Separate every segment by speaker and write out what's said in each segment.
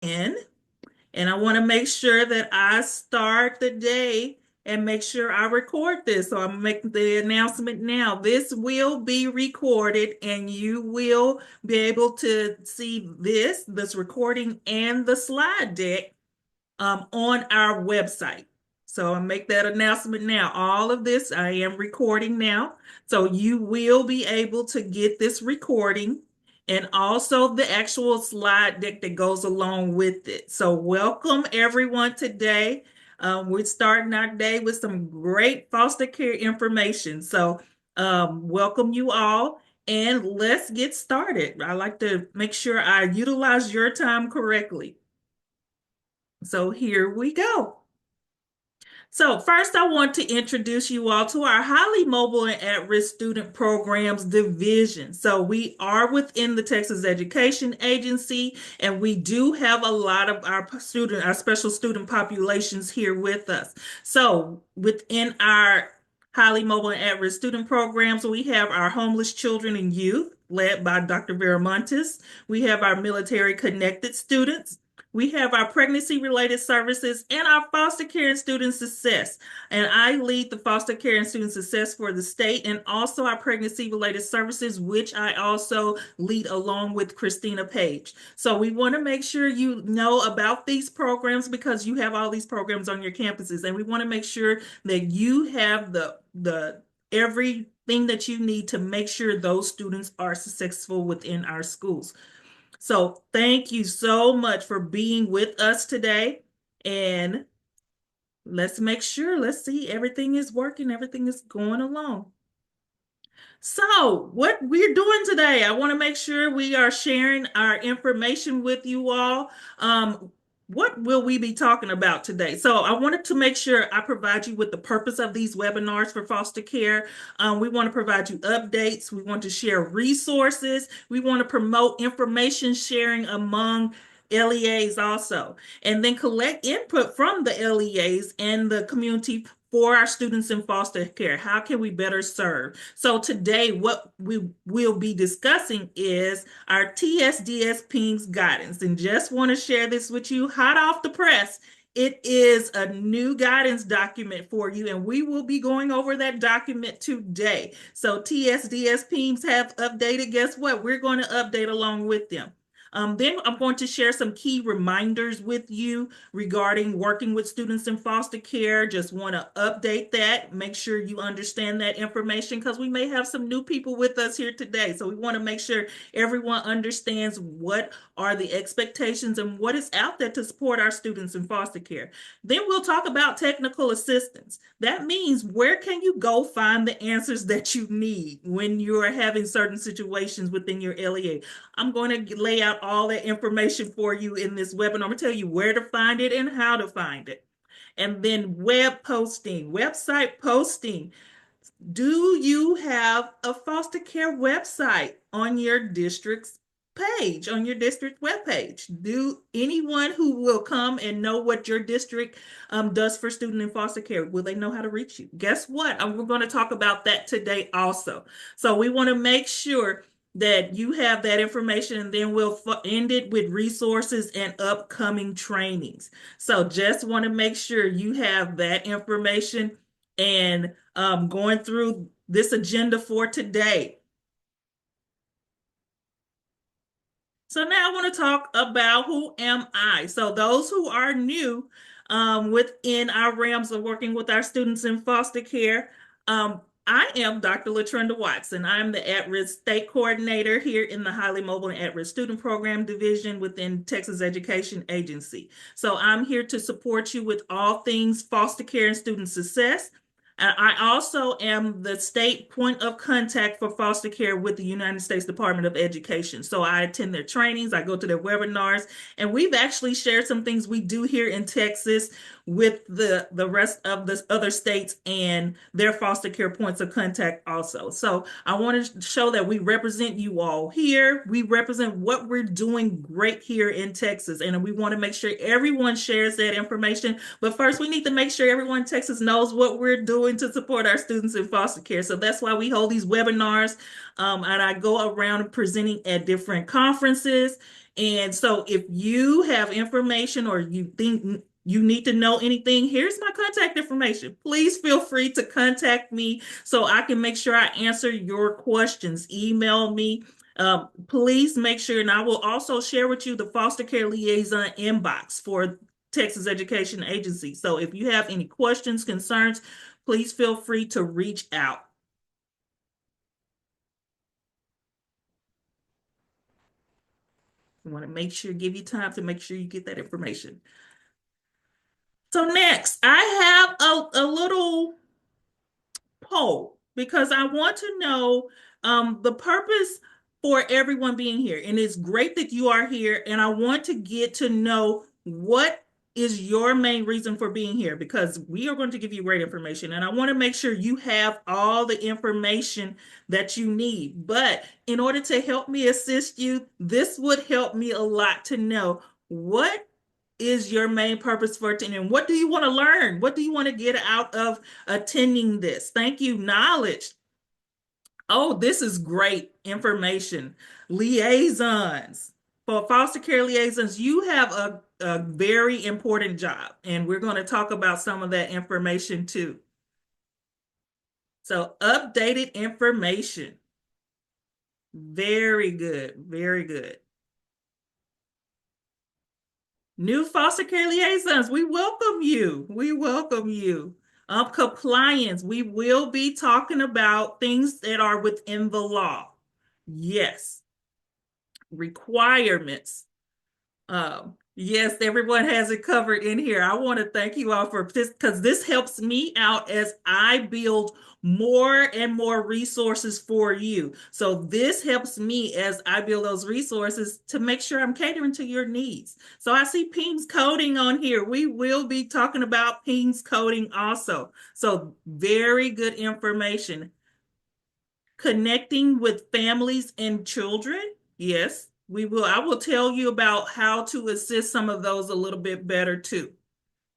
Speaker 1: in. And I want to make sure that I start the day and make sure I record this. So I'm making the announcement now. This will be recorded and you will be able to see this recording and the slide deck on our website. So I'll make that announcement now. All of this I am recording now. So you will be able to get this recording and also the actual slide deck that goes along with it. So welcome everyone today. We're starting our day with some great foster care information. So welcome you all. And let's get started. I like to make sure I utilize your time correctly. So here we go. So first, I want to introduce you all to our highly mobile and at-risk student programs division. So we are within the Texas Education Agency, and we do have a lot of our special student populations here with us. So within our highly mobile and at-risk student programs, we have our homeless children and youth, led by Dr. Vera Montes. We have our military connected students. We have our pregnancy related services and our foster care and student success. And I lead the foster care and student success for the state and also our pregnancy related services, which I also lead along with Christina Page. So we want to make sure you know about these programs because you have all these programs on your campuses. And we want to make sure that you have the everything that you need to make sure those students are successful within our schools. So thank you so much for being with us today. And let's make sure, let's see, everything is working, everything is going along. So, what we're doing today, I want to make sure we are sharing our information with you all. What will we be talking about today? So, I wanted to make sure I provide you with the purpose of these webinars for foster care. We want to provide you updates. We want to share resources. We want to promote information sharing among LEAs also, and then collect input from the LEAs and the community for our students in foster care. How can we better serve? So today, what we will be discussing is our TSDS PEIMS guidance. And just want to share this with you hot off the press. It is a new guidance document for you, and we will be going over that document today. So TSDS PEIMS have updated. Guess what? We're going to update along with them. Then I'm going to share some key reminders with you regarding working with students in foster care. Just want to update that, make sure you understand that information because we may have some new people with us here today. So we want to make sure everyone understands what are the expectations and what is out there to support our students in foster care. Then we'll talk about technical assistance. That means where can you go find the answers that you need when you're having certain situations within your LEA. I'm going to lay out all that information for you in this webinar. I'm going to tell you where to find it and how to find it. And then web posting, website posting. Do you have a foster care website on your district's page, on your district webpage? Do anyone who will come and know what your district does for student in foster care, will they know how to reach you? Guess what? We're going to talk about that today also. So we want to make sure that you have that information, and then we'll end it with resources and upcoming trainings. So just want to make sure you have that information and going through this agenda for today. So now I want to talk about who am I. So those who are new within our realms of working with our students in foster care, I am Dr. LaTrenda Watson. I'm the at-risk state coordinator here in the highly mobile and at-risk student program division within Texas Education Agency. So I'm here to support you with all things foster care and student success. I also am the state point of contact for foster care with the United States Department of Education. So I attend their trainings, I go to their webinars, and we've actually shared some things we do here in Texas with the rest of the other states and their foster care points of contact also. So I want to show that we represent you all here. We represent what we're doing great here in Texas, and we want to make sure everyone shares that information. But first, we need to make sure everyone in Texas knows what we're doing doing to support our students in foster care. So that's why we hold these webinars, and I go around presenting at different conferences. And so if you have information or you think you need to know anything, here's my contact information. Please feel free to contact me so I can make sure I answer your questions. Email me. Please make sure, and I will also share with you the foster care liaison inbox for Texas Education Agency. So if you have any questions, concerns, please feel free to reach out. I want to make sure, give you time to make sure you get that information. So next, I have a little poll because I want to know the purpose for everyone being here. And it's great that you are here. And I want to get to know what is your main reason for being here, because we are going to give you great information. And I want to make sure you have all the information that you need. But in order to help me assist you, this would help me a lot to know what is your main purpose for attending? What do you want to learn? What do you want to get out of attending this? Thank you, knowledge. Oh, this is great information. Liaisons. For foster care liaisons, you have a very important job, and we're going to talk about some of that information too. So, updated information. Very good. Very good. New foster care liaisons, we welcome you. We welcome you. Compliance, we will be talking about things that are within the law. Yes. Requirements. Yes, everyone has it covered in here. I want to thank you all for this because this helps me out as I build more and more resources for you. So this helps me as I build those resources to make sure I'm catering to your needs. So I see PEIMS coding on here. We will be talking about PEIMS coding also. So very good information. Connecting with families and children. Yes, we will. I will tell you about how to assist some of those a little bit better too.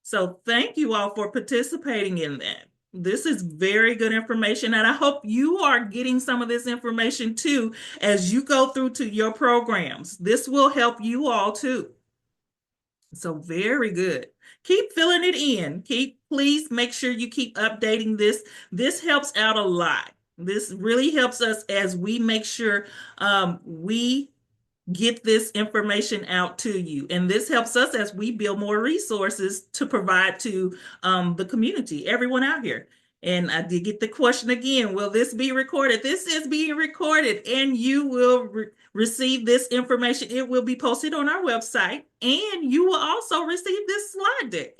Speaker 1: So thank you all for participating in that. This is very good information, and I hope you are getting some of this information too as you go through to your programs. This will help you all too. So very good. Keep filling it in. Please make sure you keep updating this. This helps out a lot. This really helps us as we make sure we get this information out to you. And this helps us as we build more resources to provide to the community, everyone out here. And I did get the question again, will this be recorded? This is being recorded and you will receive this information. It will be posted on our website and you will also receive this slide deck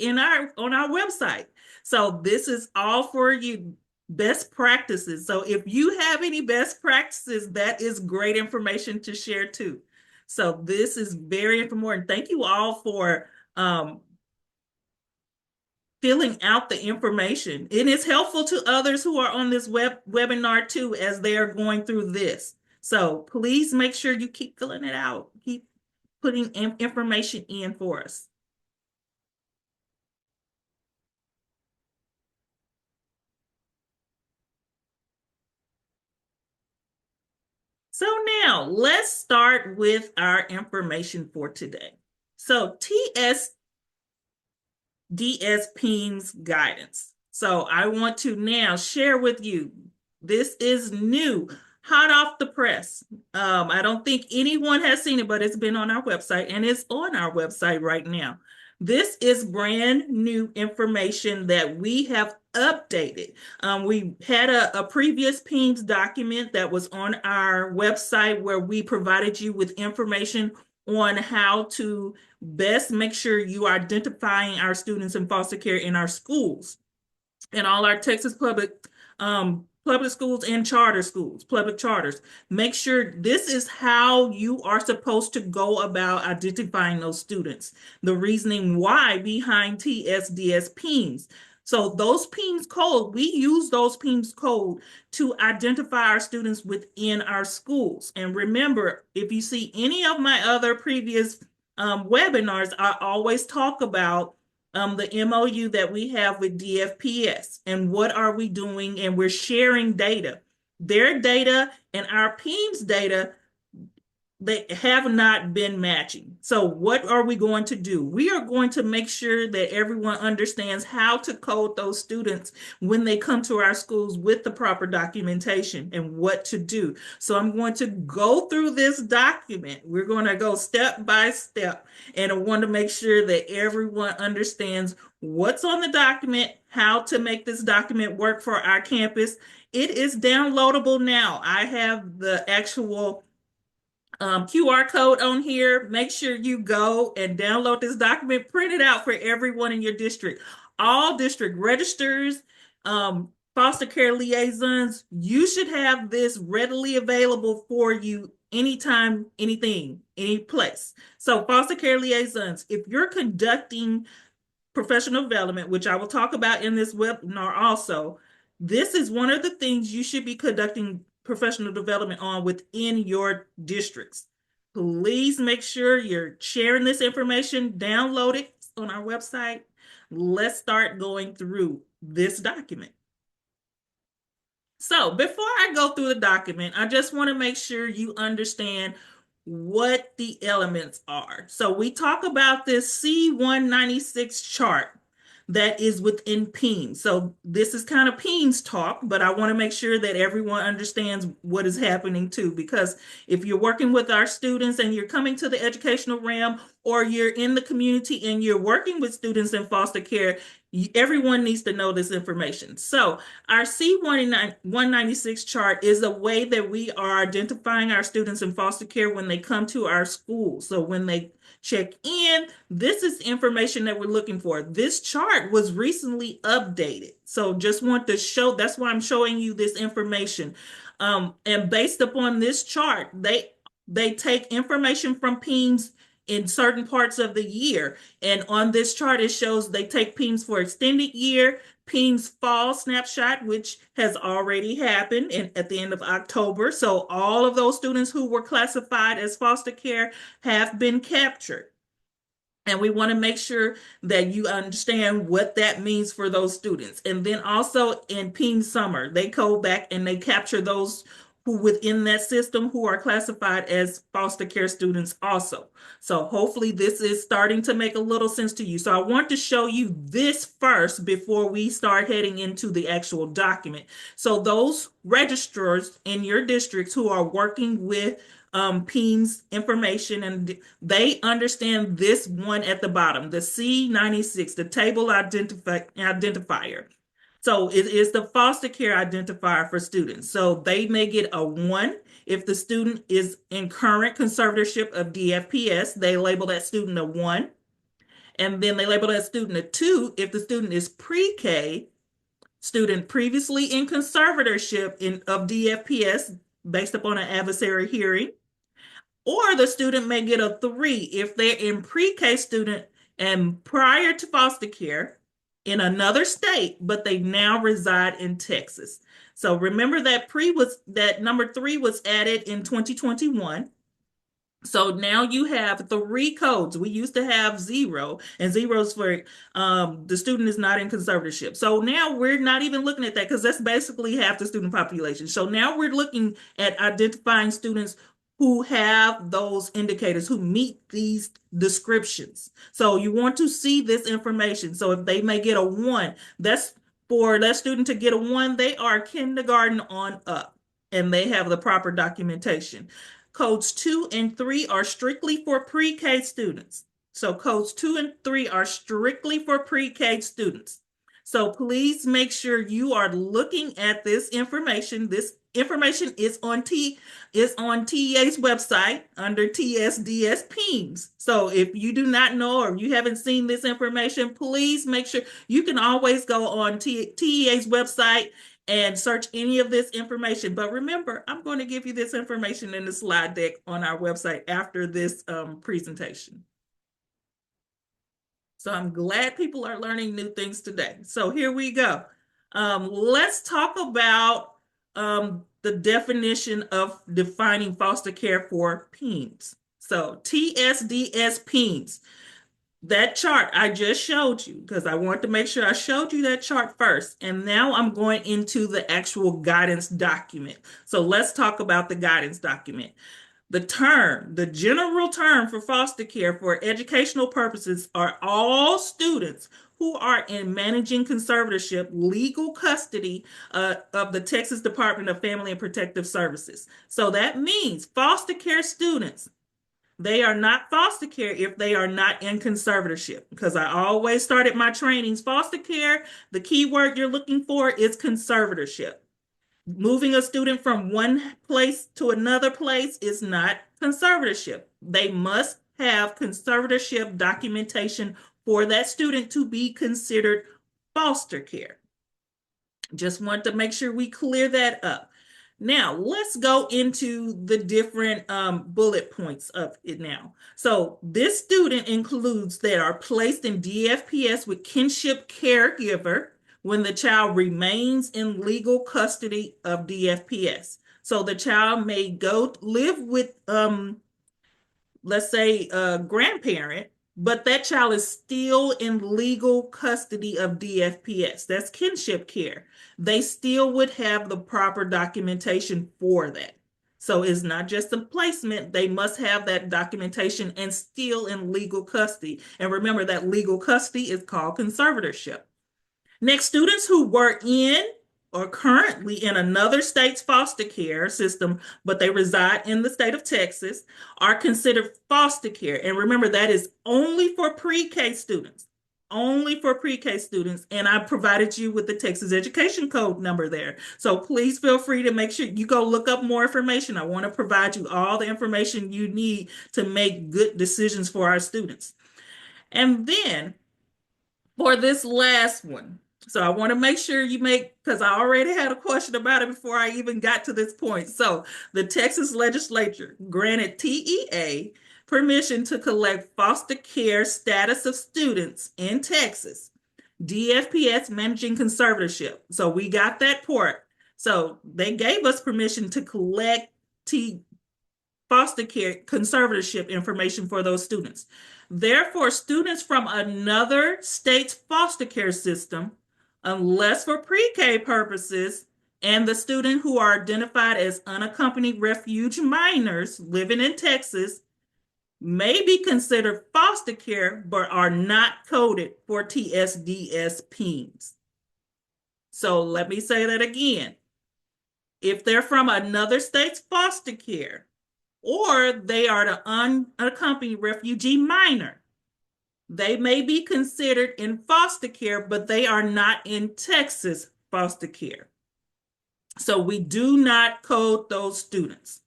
Speaker 1: on our website. So this is all for you. Best practices. So if you have any best practices, that is great information to share too. So this is very important. Thank you all for filling out the information. It is helpful to others who are on this webinar too as they are going through this. So please make sure you keep filling it out. Keep putting information in for us. So now let's start with our information for today. So TSDS PEIMS guidance. So I want to now share with you, this is new, hot off the press. I don't think anyone has seen it, but it's been on our website and it's on our website right now. This is brand new information that we have updated. We had a previous PEIMS document that was on our website where we provided you with information on how to best make sure you are identifying our students in foster care in our schools and all our Texas public schools and charter schools, public charters. Make sure this is how you are supposed to go about identifying those students. The reasoning why behind TSDS PEIMS. So those PEIMS code, we use those PEIMS code to identify our students within our schools. And remember, if you see any of my other previous webinars, I always talk about the MOU that we have with DFPS. And what are we doing? And we're sharing data. Their data and our PEIMS data, they have not been matching. So what are we going to do? We are going to make sure that everyone understands how to code those students when they come to our schools with the proper documentation and what to do. So I'm going to go through this document. We're going to go step by step, and I want to make sure that everyone understands what's on the document, how to make this document work for our campus. It is downloadable now. I have the actual QR code on here. Make sure you go and download this document, print it out for everyone in your district. All district registers, foster care liaisons, you should have this readily available for you anytime, anything, any place. So foster care liaisons, if you're conducting professional development, which I will talk about in this webinar also, this is one of the things you should be conducting professional development on within your districts. Please make sure you're sharing this information, download it on our website. Let's start going through this document. So before I go through the document, I just want to make sure you understand what the elements are. So we talk about this C196 chart that is within PEIMS. So this is kind of PEIMS talk, but I want to make sure that everyone understands what is happening too, because if you're working with our students and you're coming to the educational realm, or you're in the community and you're working with students in foster care, everyone needs to know this information. So our C196 chart is a way that we are identifying our students in foster care when they come to our school. So when they check in, this is information that we're looking for. This chart was recently updated. So just want to show, that's why I'm showing you this information. And based upon this chart, they take information from PEIMS in certain parts of the year. And on this chart, it shows they take PEIMS for extended year, PEIMS fall snapshot, which has already happened at the end of October. So all of those students who were classified as foster care have been captured. And we want to make sure that you understand what that means for those students. And then also in PEIMS summer, they go back and they capture those who within that system who are classified as foster care students also. So hopefully this is starting to make a little sense to you. So I want to show you this first before we start heading into the actual document. So those registrars in your districts who are working with PEIMS information, and they understand this one at the bottom, the C96, the table identifier. So it is the foster care identifier for students. So they may get a 1 if the student is in current conservatorship of DFPS. They label that student a 1. And then they label that student a 2 if the student is pre-K, student previously in conservatorship of DFPS based upon an adversary hearing. Or the student may get a 3 if they're in pre-K student and prior to foster care in another state, but they now reside in Texas. So remember that number 3 was added in 2021. So now you have 3 codes. We used to have 0, and 0 is for the student is not in conservatorship. So now we're not even looking at that because that's basically half the student population. So now we're looking at identifying students who have those indicators, who meet these descriptions. So you want to see this information. So if they may get a 1, that's for that student to get a 1, they are kindergarten on up and they have the proper documentation. Codes 2 and 3 are strictly for pre-K students. So codes 2 and 3 are strictly for pre-K students. So please make sure you are looking at this information. This information is on TEA's website under TSDS PEIMS. So if you do not know or you haven't seen this information, please make sure you can always go on TEA's website and search any of this information. But remember, I'm going to give you this information in the slide deck on our website after this presentation. So I'm glad people are learning new things today. So here we go. Let's talk about the definition of defining foster care for PEIMS. So TSDS PEIMS. That chart I just showed you, because I want to make sure I showed you that chart first. And now I'm going into the actual guidance document. So let's talk about the guidance document. The general term for foster care for educational purposes are all students who are in managing conservatorship, legal custody of the Texas Department of Family and Protective Services. So that means foster care students, they are not foster care if they are not in conservatorship. Because I always started my trainings, foster care, the key word you're looking for is conservatorship. Moving a student from one place to another place is not conservatorship. They must have conservatorship documentation for that student to be considered foster care. Just want to make sure we clear that up. Now, let's go into the different bullet points of it now. So this student includes that are placed in DFPS with kinship caregiver when the child remains in legal custody of DFPS. So the child may go live with let's say a grandparent, but that child is still in legal custody of DFPS. That's kinship care. They still would have the proper documentation for that. So it's not just a placement, they must have that documentation and still in legal custody. And remember that legal custody is called conservatorship. Next, students who were in or currently in another state's foster care system, but they reside in the state of Texas, are considered foster care. And remember, that is only for pre-K students. Only for pre-K students. And I provided you with the Texas Education Code number there. So please feel free to make sure you go look up more information. I want to provide you all the information you need to make good decisions for our students. And then for this last one. So I want to make sure you make, because I already had a question about it before I even got to this point. So the Texas legislature granted TEA permission to collect foster care status of students in Texas, DFPS managing conservatorship. So we got that part. So they gave us permission to collect foster care conservatorship information for those students. Therefore, students from another state's foster care system, unless for pre-K purposes, and the student who are identified as unaccompanied refuge minors living in Texas may be considered foster care but are not coded for TSDS PEIMS. So let me say that again. If they're from another state's foster care, or they are the unaccompanied refugee minor, they may be considered in foster care, but they are not in Texas foster care. So we do not code those students.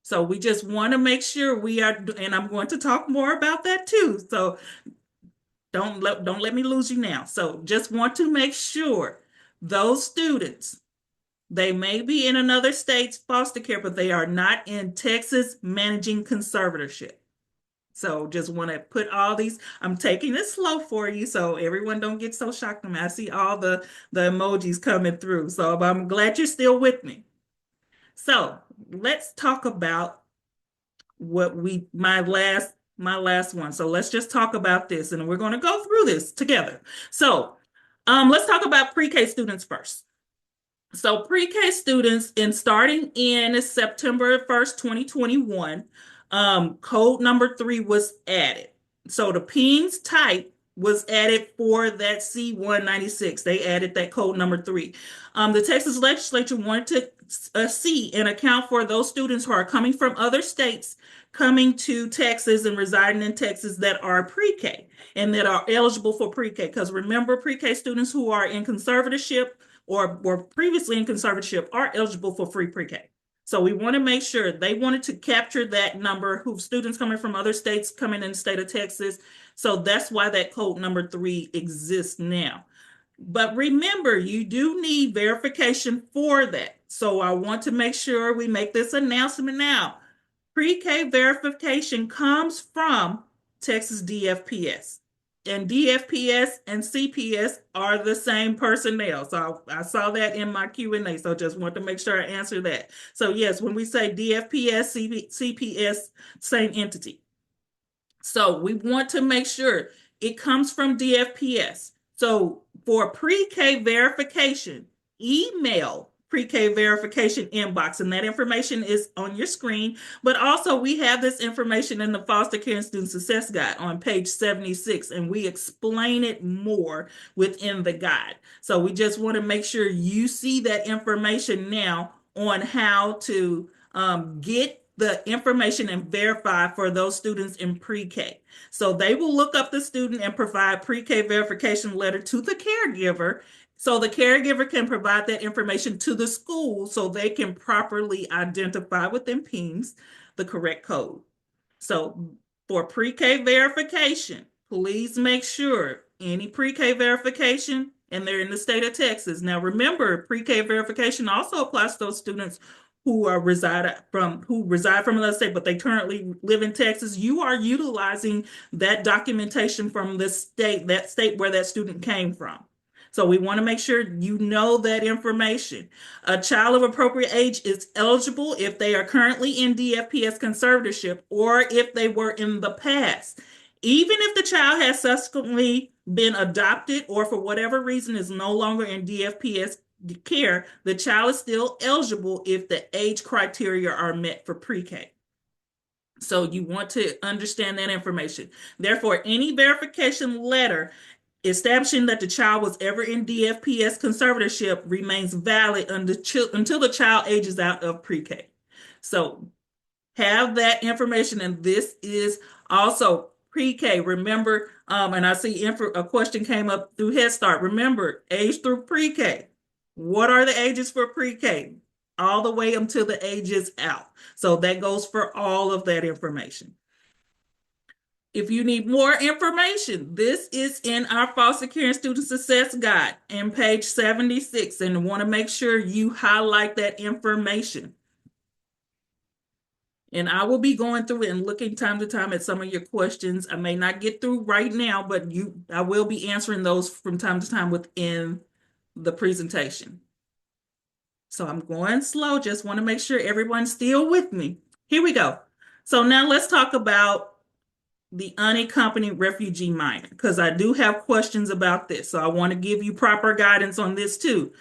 Speaker 1: So we just want to make sure we are, and I'm going to talk more about that too. So don't let me lose you now. So just want to make sure those students, they may be in another state's foster care, but they are not in Texas managing conservatorship. So just want to put all these, I'm taking it slow for you so everyone don't get so shocked. I see all the emojis coming through. So I'm glad you're still with me. So let's talk about my last one. So let's just talk about this and we're going to go through this together. So let's talk about pre-K students first. So pre-K students starting in September 1st, 2021, code number 3 was added. So the PEIMS type was added for that C196. They added that code number 3. The Texas legislature wanted to see and account for those students who are coming from other states coming to Texas and residing in Texas that are pre-K and that are eligible for pre-K. Because remember, pre-K students who are in conservatorship or were previously in conservatorship are eligible for free pre-K. So we want to make sure they wanted to capture that number who students coming from other states coming in the state of Texas. So that's why that code number 3 exists now. But remember, you do need verification for that. So I want to make sure we make this announcement now. Pre-K verification comes from Texas DFPS. And DFPS and CPS are the same personnel. So I saw that in my Q&A. So just want to make sure I answer that. So yes, when we say DFPS, CPS, same entity. So we want to make sure it comes from DFPS. So for pre-K verification, email pre-K verification inbox, and that information is on your screen. But also we have this information in the Foster Care and Student Success Guide on page 76, and we explain it more within the guide. So we just want to make sure you see that information now on how to get the information and verify for those students in pre-K. So they will look up the student and provide pre-K verification letter to the caregiver, so the caregiver can provide that information to the school so they can properly identify within PEIMS the correct code. So for pre-K verification, please make sure any pre-K verification, and they're in the state of Texas. Now remember, pre-K verification also applies to those students who reside from another state, but they currently live in Texas. You are utilizing that documentation from the state, that state where that student came from. So we want to make sure you know that information. A child of appropriate age is eligible if they are currently in DFPS conservatorship or if they were in the past. Even if the child has subsequently been adopted or for whatever reason is no longer in DFPS care, the child is still eligible if the age criteria are met for pre-K. So you want to understand that information. Therefore, any verification letter establishing that the child was ever in DFPS conservatorship remains valid until the child ages out of pre-K. So have that information, and this is also pre-K. Remember, and I see a question came up through Head Start. Remember, age through pre-K. What are the ages for pre-K? All the way until the age is out. So that goes for all of that information. If you need more information, this is in our Foster Care and Student Success Guide on page 76, and want to make sure you highlight that information. And I will be going through it and looking time to time at some of your questions. I may not get through right now, but I will be answering those from time to time within the presentation. So I'm going slow, just want to make sure everyone's still with me. Here we go. So now let's talk about the unaccompanied refugee minor, because I do have questions about this. So I want to give you proper guidance on this too.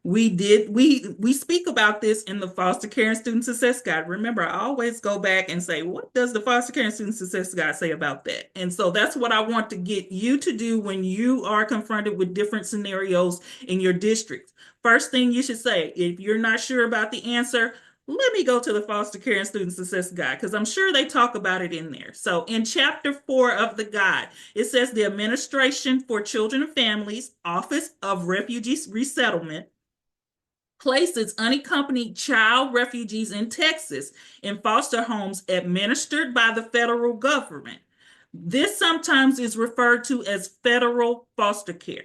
Speaker 1: We speak about this in the Foster Care and Student Success Guide. Remember, I always go back and say, what does the Foster Care and Student Success Guide say about that? And so that's what I want to get you to do when you are confronted with different scenarios in your district. First thing you should say, if you're not sure about the answer, let me go to the Foster Care and Student Success Guide, because I'm sure they talk about it in there. So in chapter 4 of the guide, it says the Administration for Children and Families, Office of Refugee Resettlement, places unaccompanied child refugees in Texas in foster homes administered by the federal government. This sometimes is referred to as federal foster care.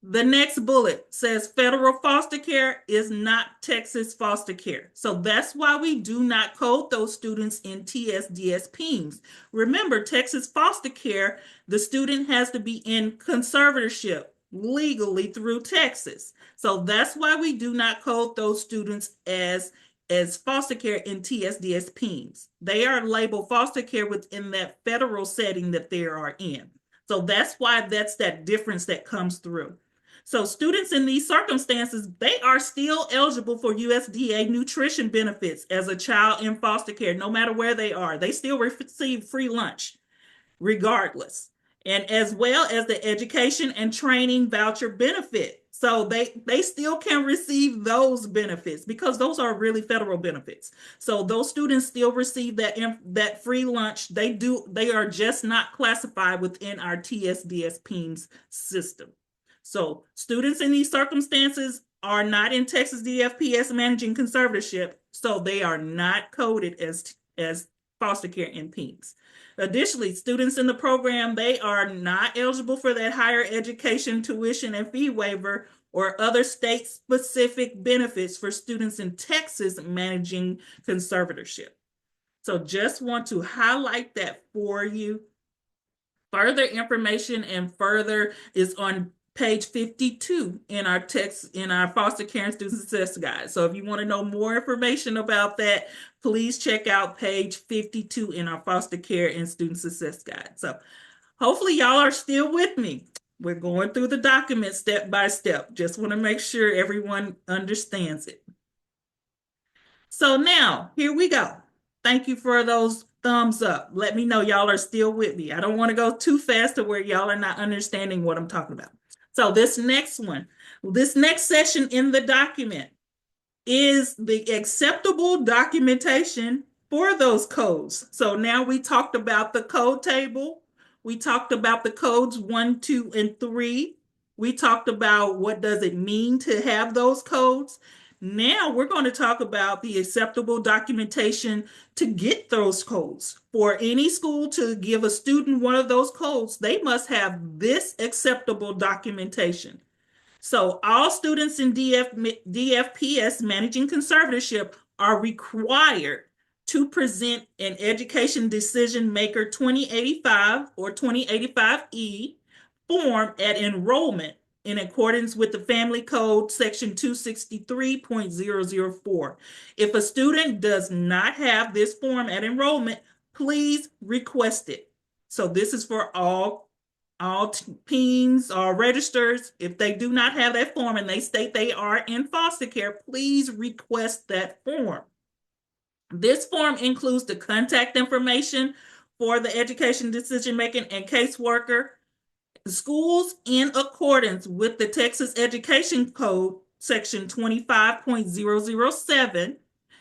Speaker 1: The next bullet says federal foster care is not Texas foster care. So that's why we do not code those students in TSDS PEIMS. Remember, Texas foster care, the student has to be in conservatorship legally through Texas. So that's why we do not code those students as foster care in TSDS PEIMS. They are labeled foster care within that federal setting that they are in. So that's why that's that difference that comes through. So students in these circumstances, they are still eligible for USDA nutrition benefits as a child in foster care, no matter where they are. They still receive free lunch regardless, and as well as the education and training voucher benefit. So they still can receive those benefits because those are really federal benefits. So those students still receive that free lunch. They are just not classified within our TSDS PEIMS system. So students in these circumstances are not in Texas DFPS managing conservatorship, so they are not coded as foster care in PEIMS. Additionally, students in the program, they are not eligible for that higher education tuition and fee waiver or other state-specific benefits for students in Texas managing conservatorship. So just want to highlight that for you. Further information and further is on page 52 in our text in our foster care and student success guide. So if you want to know more information about that, please check out page 52 in our foster care and student success guide. So hopefully y'all are still with me. We're going through the document step by step. Just want to make sure everyone understands it. So now, here we go. Thank you for those thumbs up. Let me know y'all are still with me. I don't want to go too fast to where y'all are not understanding what I'm talking about. So this next session in the document is the acceptable documentation for those codes. So now we talked about the code table. We talked about the codes 1, 2, and 3. We talked about what does it mean to have those codes. Now we're going to talk about the acceptable documentation to get those codes. For any school to give a student one of those codes, they must have this acceptable documentation. So all students in DFPS managing conservatorship are required to present an education decision maker 2085 or 2085E form at enrollment in accordance with the Family Code section 263.004. If a student does not have this form at enrollment, please request it. So this is for all PEIMS or registers. If they do not have that form and they state they are in foster care, please request that form. This form includes the contact information for the education decision making and caseworker. Schools, in accordance with the Texas Education Code section 25.007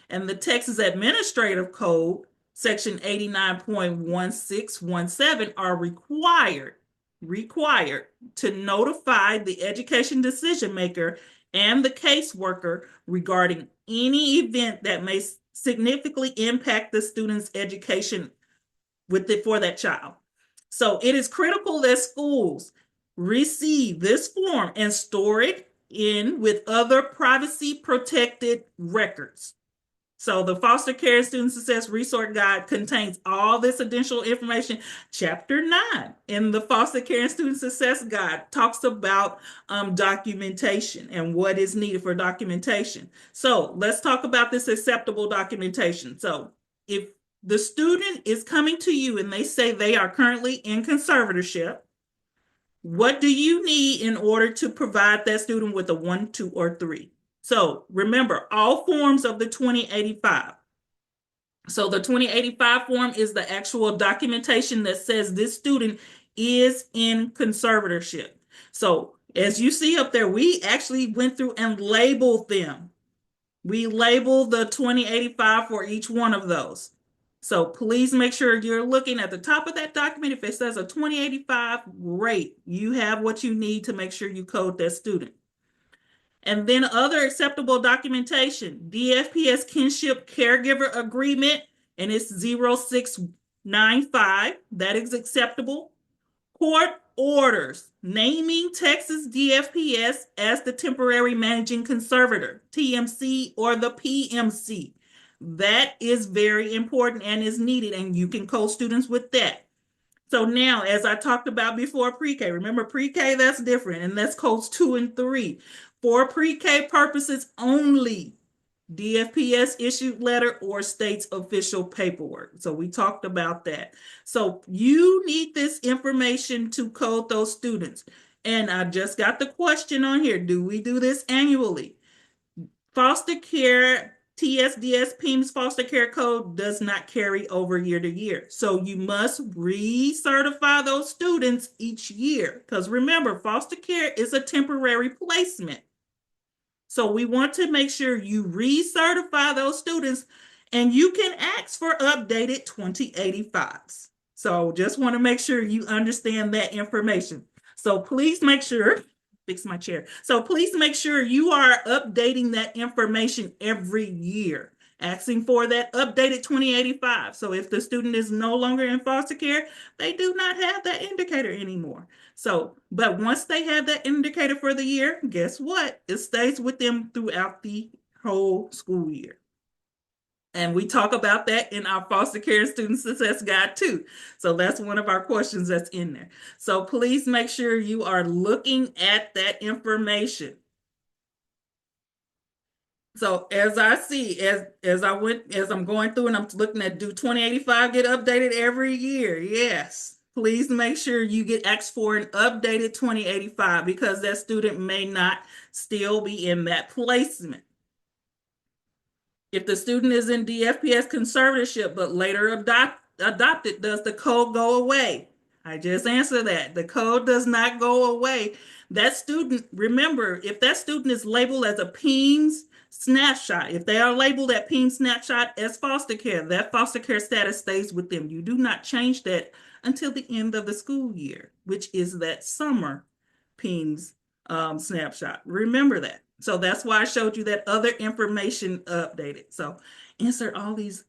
Speaker 1: and the Texas Administrative Code section 89.1617, are required to notify the education decision maker and the caseworker regarding any event that may significantly impact the student's education for that child. So it is critical that schools receive this form and store it in with other privacy protected records. So the Foster Care Student Success Resource Guide contains all this additional information. Chapter 9 in the Foster Care and Student Success Guide talks about documentation and what is needed for documentation. So let's talk about this acceptable documentation. So if the student is coming to you and they say they are currently in conservatorship, what do you need in order to provide that student with a 1, 2, or 3? So remember, all forms of the 2085. So the 2085 form is the actual documentation that says this student is in conservatorship. So as you see up there, we actually went through and labeled them. We labeled the 2085 for each one of those. So please make sure you're looking at the top of that document. If it says a 2085, great. You have what you need to make sure you code that student. And then other acceptable documentation, DFPS Kinship Caregiver Agreement, and it's 0695. That is acceptable. Court orders naming Texas DFPS as the temporary managing conservator, TMC or the PMC. That is very important and is needed, and you can code students with that. So now, as I talked about before, pre-K, remember pre-K, that's different, and that's codes 2 and 3. For pre-K purposes only, DFPS issued letter or state's official paperwork. So we talked about that. So you need this information to code those students. And I just got the question on here. Do we do this annually? Foster care, TSDS PEIMS foster care code does not carry over year to year. So you must recertify those students each year. Because remember, foster care is a temporary placement. So we want to make sure you recertify those students, and you can ask for updated 2085s. So just want to make sure you understand that information. So please make sure, fix my chair. So please make sure you are updating that information every year, asking for that updated 2085. So if the student is no longer in foster care, they do not have that indicator anymore. So, but once they have that indicator for the year, guess what? It stays with them throughout the whole school year. And we talk about that in our foster care student success guide too. So that's one of our questions that's in there. So please make sure you are looking at that information. So as I see, as I'm going through and I'm looking at, do 2085 get updated every year? Yes. Please make sure you get asked for an updated 2085 because that student may not still be in that placement. If the student is in DFPS conservatorship but later adopted, does the code go away? I just answered that. The code does not go away. That student, remember, if that student is labeled as a PEIMS snapshot, if they are labeled at PEIMS snapshot as foster care, that foster care status stays with them. You do not change that until the end of the school year, which is that summer PEIMS snapshot. Remember that. So that's why I showed you that other information updated. So insert all these.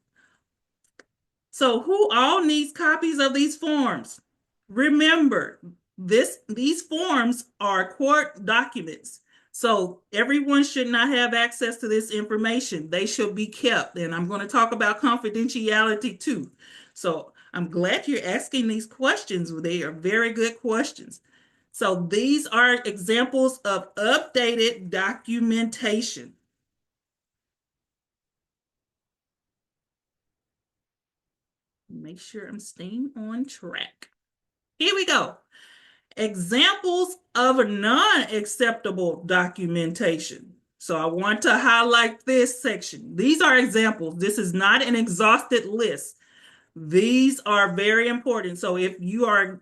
Speaker 1: So who all needs copies of these forms? Remember, these forms are court documents. So everyone should not have access to this information. They should be kept. And I'm going to talk about confidentiality too. So I'm glad you're asking these questions. They are very good questions. So these are examples of updated documentation. Make sure I'm staying on track. Here we go. Examples of non-acceptable documentation. So I want to highlight this section. These are examples. This is not an exhausted list. These are very important. So if you are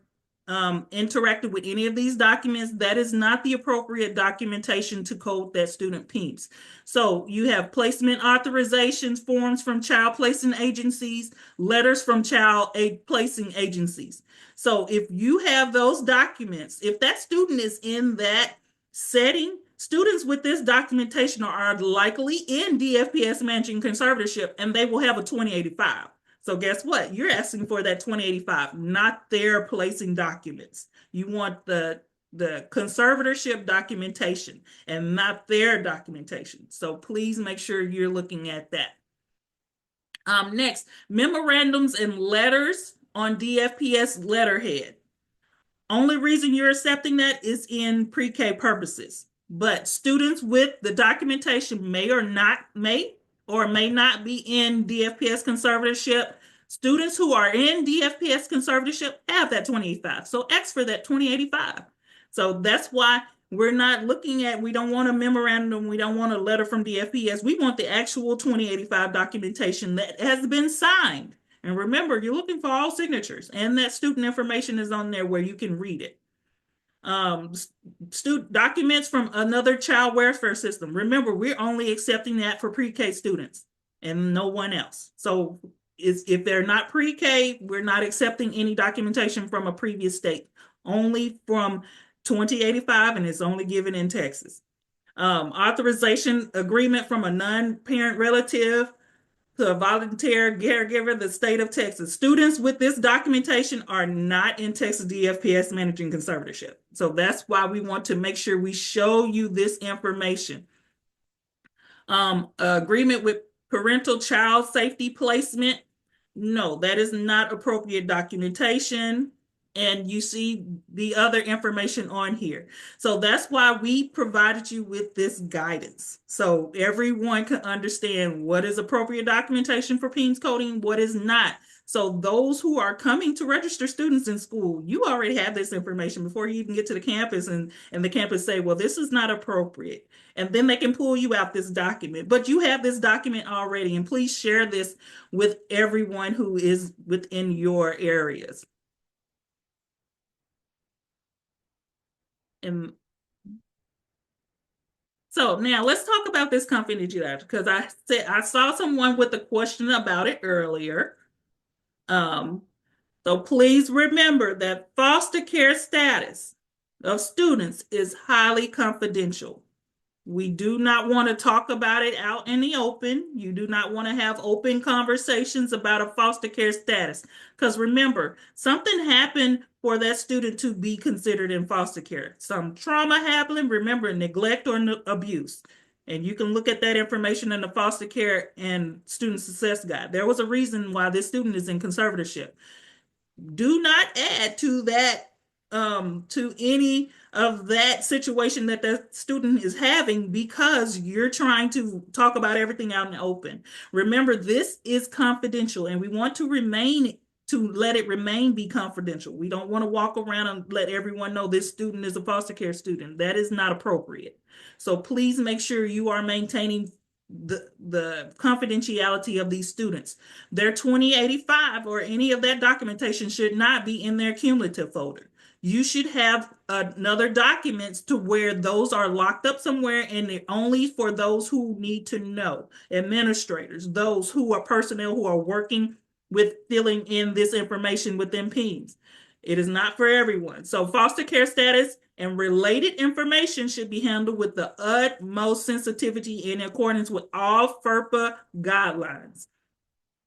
Speaker 1: interacted with any of these documents, that is not the appropriate documentation to code that student PEIMS. So you have placement authorizations, forms from child placing agencies, letters from child placing agencies. So if you have those documents, if that student is in that setting, students with this documentation are likely in DFPS managing conservatorship, and they will have a 2085. So guess what? You're asking for that 2085, not their placing documents. You want the conservatorship documentation and not their documentation. So please make sure you're looking at that. Next, memorandums and letters on DFPS letterhead. Only reason you're accepting that is in pre-K purposes. But students with the documentation may or may not be in DFPS conservatorship. Students who are in DFPS conservatorship have that 2085. So ask for that 2085. So that's why we're not looking at, we don't want a memorandum, we don't want a letter from DFPS. We want the actual 2085 documentation that has been signed. And remember, you're looking for all signatures, and that student information is on there where you can read it. Student documents from another child welfare system. Remember, we're only accepting that for pre-K students and no one else. So if they're not pre-K, we're not accepting any documentation from a previous state, only from 2085, and it's only given in Texas. Authorization agreement from a non-parent relative to a volunteer caregiver, the state of Texas. Students with this documentation are not in Texas DFPS managing conservatorship. So that's why we want to make sure we show you this information. Agreement with parental child safety placement. No, that is not appropriate documentation. And you see the other information on here. So that's why we provided you with this guidance. So everyone can understand what is appropriate documentation for PEIMS coding, what is not. So those who are coming to register students in school, you already have this information before you even get to the campus, and the campus say, well, this is not appropriate. And then they can pull you out this document. But you have this document already, and please share this with everyone who is within your areas. And so now let's talk about this confidentiality, because I said I saw someone with a question about it earlier. So please remember that foster care status of students is highly confidential. We do not want to talk about it out in the open. You do not want to have open conversations about a foster care status. Because remember, something happened for that student to be considered in foster care. Some trauma happened, remember, neglect or abuse. And you can look at that information in the foster care and student success guide. There was a reason why this student is in conservatorship. Do not add to that, to any of that situation that the student is having, because you're trying to talk about everything out in the open. Remember, this is confidential, and we want to let it remain be confidential. We don't want to walk around and let everyone know this student is a foster care student. That is not appropriate. So please make sure you are maintaining the confidentiality of these students. Their 2085 or any of that documentation should not be in their cumulative folder. You should have another documents to where those are locked up somewhere, and they're only for those who need to know, administrators, those who are personnel who are working with filling in this information within PEIMS. It is not for everyone. So foster care status and related information should be handled with the utmost sensitivity in accordance with all FERPA guidelines.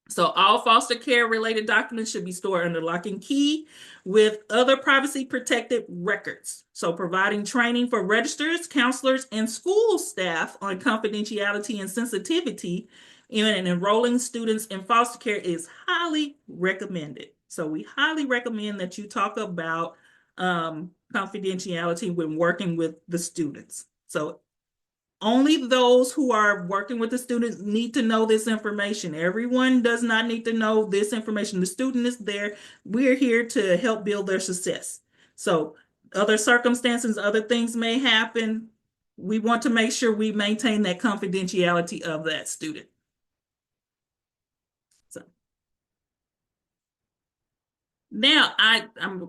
Speaker 1: So all foster care related documents should be stored under lock and key with other privacy protected records. So providing training for registrars, counselors, and school staff on confidentiality and sensitivity in enrolling students in foster care is highly recommended. So we highly recommend that you talk about confidentiality when working with the students. So only those who are working with the students need to know this information. Everyone does not need to know this information. The student is there. We're here to help build their success. So other circumstances, other things may happen. We want to make sure we maintain that confidentiality of that student. So now,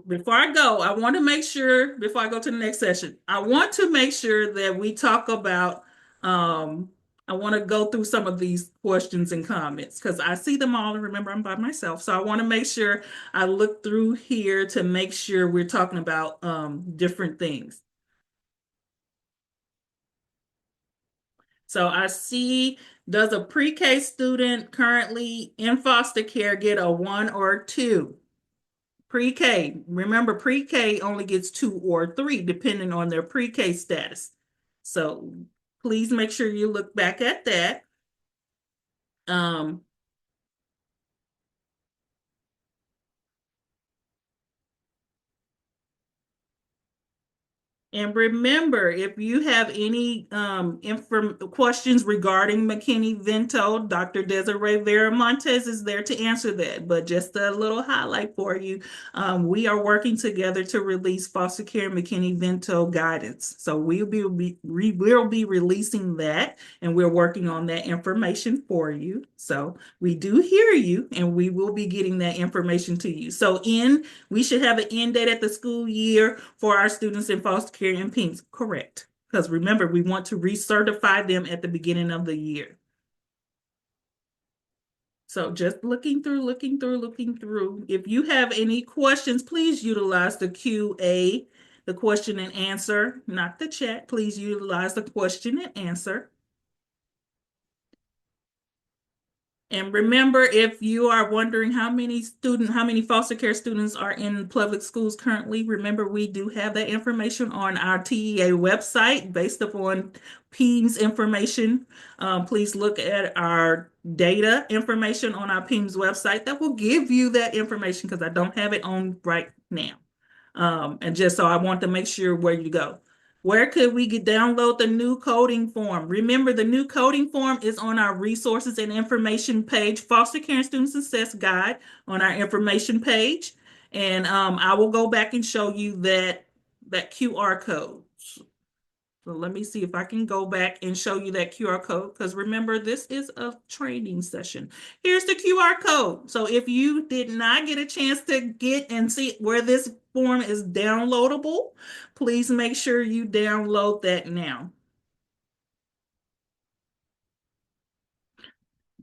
Speaker 1: before I go, I want to make sure, before I go to the next session, I want to make sure that we talk about, I want to go through some of these questions and comments because I see them all, and remember, I'm by myself. So I want to make sure I look through here to make sure we're talking about different things. So I see, does a pre-K student currently in foster care get a 1 or 2? Pre-K, remember pre-K only gets 2 or 3 depending on their pre-K status. So please make sure you look back at that. And remember, if you have any questions regarding McKinney-Vento, Dr. Desiree Vera-Montez is there to answer that. But just a little highlight for you, we are working together to release foster care McKinney-Vento guidance. So we will be releasing that, and we're working on that information for you. So we do hear you, and we will be getting that information to you. So we should have an end date at the school year for our students in foster care and PEIMS, correct? Because remember, we want to recertify them at the beginning of the year. So just looking through. If you have any questions, please utilize the QA, the question and answer, not the chat. Please utilize the question and answer. And remember, if you are wondering how many foster care students are in public schools currently, remember we do have that information on our TEA website based upon PEIMS information. Please look at our data information on our PEIMS website that will give you that information because I don't have it on right now. And just so I want to make sure where you go. Where could we download the new coding form? Remember, the new coding form is on our resources and information page, Foster Care and Student Success Guide on our information page. And I will go back and show you that QR code. So let me see if I can go back and show you that QR code, because remember, this is a training session. Here's the QR code. So if you did not get a chance to get and see where this form is downloadable, please make sure you download that now.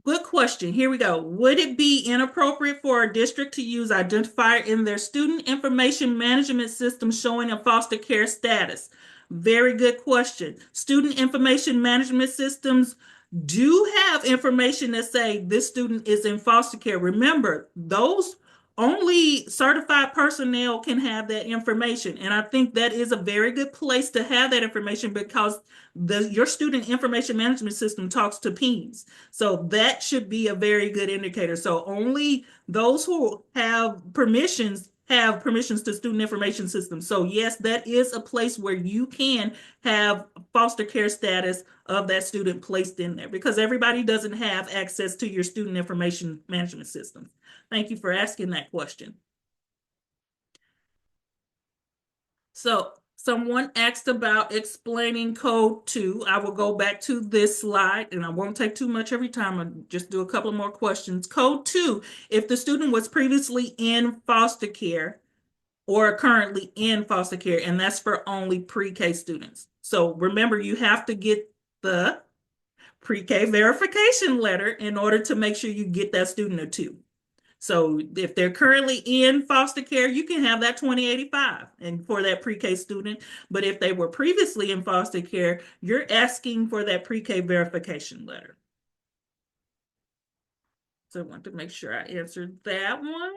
Speaker 1: Good question. Here we go. Would it be inappropriate for a district to use identifier in their student information management system showing a foster care status? Very good question. Student information management systems do have information that say this student is in foster care. Remember, those only certified personnel can have that information. And I think that is a very good place to have that information because your student information management system talks to PEIMS. So that should be a very good indicator. So only those who have permissions to student information systems. So yes, that is a place where you can have foster care status of that student placed in there because everybody doesn't have access to your student information management systems. Thank you for asking that question. So someone asked about explaining code 2. I will go back to this slide and I won't take too much every time. I'll just do a couple more questions. Code 2, if the student was previously in foster care or currently in foster care, and that's for only pre-K students. So remember, you have to get the pre-K verification letter in order to make sure you get that student a 2. So if they're currently in foster care, you can have that 2085 and for that pre-K student. But if they were previously in foster care, you're asking for that pre-K verification letter. So I want to make sure I answered that one.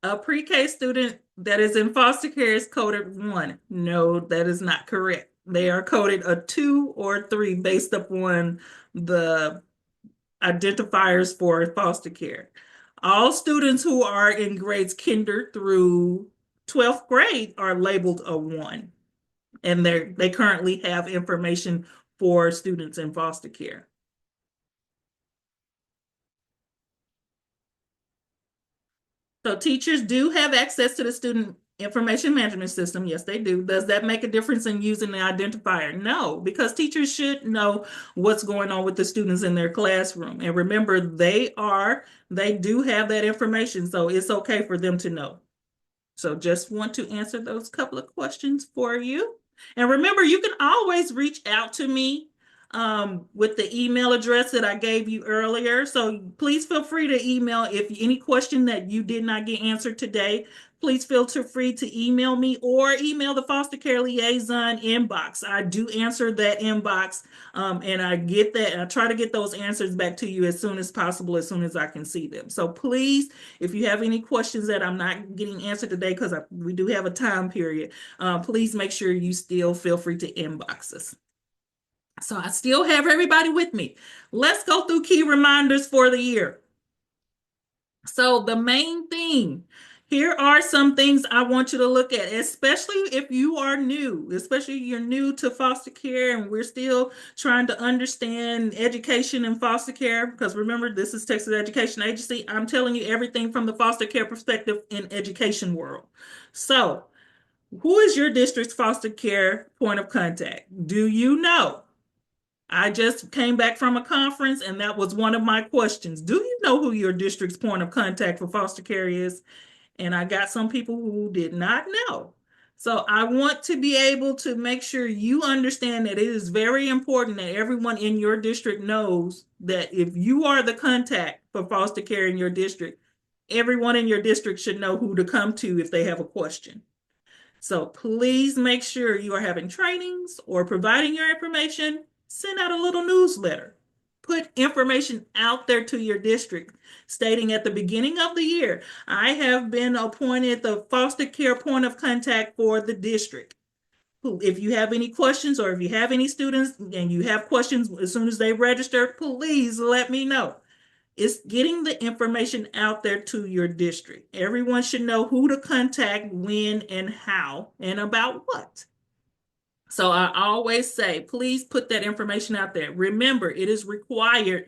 Speaker 1: A pre-K student that is in foster care is coded 1. No, that is not correct. They are coded a 2 or 3 based upon the identifiers for foster care. All students who are in grades kinder through 12th grade are labeled a 1, and they currently have information for students in foster care. So teachers do have access to the student information management system. Yes, they do. Does that make a difference in using the identifier? No, because teachers should know what's going on with the students in their classroom. And remember, they do have that information, so it's okay for them to know. So just want to answer those couple of questions for you. And remember, you can always reach out to me with the email address that I gave you earlier. So please feel free to email if any question that you did not get answered today. Please feel free to email me or email the foster care liaison inbox. I do answer that inbox and I get that. I try to get those answers back to you as soon as possible, as soon as I can see them. So please, if you have any questions that I'm not getting answered today, because we do have a time period, please make sure you still feel free to inbox us. So I still have everybody with me. Let's go through key reminders for the year. So the main thing, here are some things I want you to look at, especially if you are new, especially you're new to foster care and we're still trying to understand education in foster care, because remember, this is Texas Education Agency. I'm telling you everything from the foster care perspective in education world. So who is your district's foster care point of contact? Do you know? I just came back from a conference and that was one of my questions. Do you know who your district's point of contact for foster care is? And I got some people who did not know. So I want to be able to make sure you understand that it is very important that everyone in your district knows that if you are the contact for foster care in your district, everyone in your district should know who to come to if they have a question. So please make sure you are having trainings or providing your information. Send out a little newsletter. Put information out there to your district stating at the beginning of the year, I have been appointed the foster care point of contact for the district. If you have any questions or if you have any students and you have questions as soon as they register, please let me know. It's getting the information out there to your district. Everyone should know who to contact, when, and how, and about what. So I always say, please put that information out there. Remember, it is required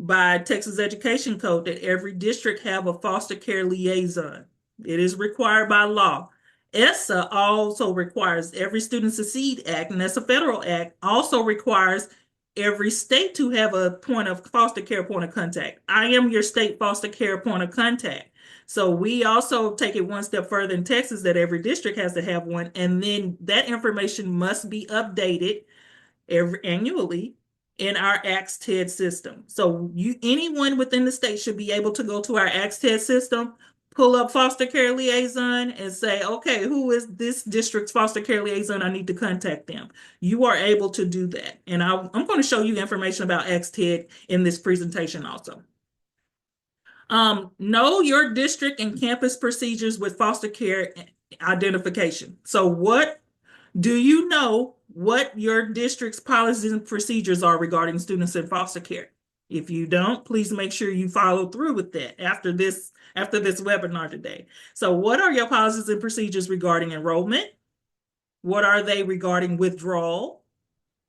Speaker 1: by Texas Education Code that every district have a foster care liaison. It is required by law. ESSA also requires every Student Succeed Act, and that's a federal act, also requires every state to have a point of foster care point of contact. I am your state foster care point of contact. So we also take it one step further in Texas that every district has to have one, and then that information must be updated annually in our ACTS-TED system. So anyone within the state should be able to go to our ACTS-TED system, pull up foster care liaison and say, okay, who is this district's foster care liaison? I need to contact them. You are able to do that. And I'm going to show you information about XTED in this presentation also. Know your district and campus procedures with foster care identification. So what do you know what your district's policies and procedures are regarding students in foster care? If you don't, please make sure you follow through with that after this webinar today. So what are your policies and procedures regarding enrollment? What are they regarding withdrawal?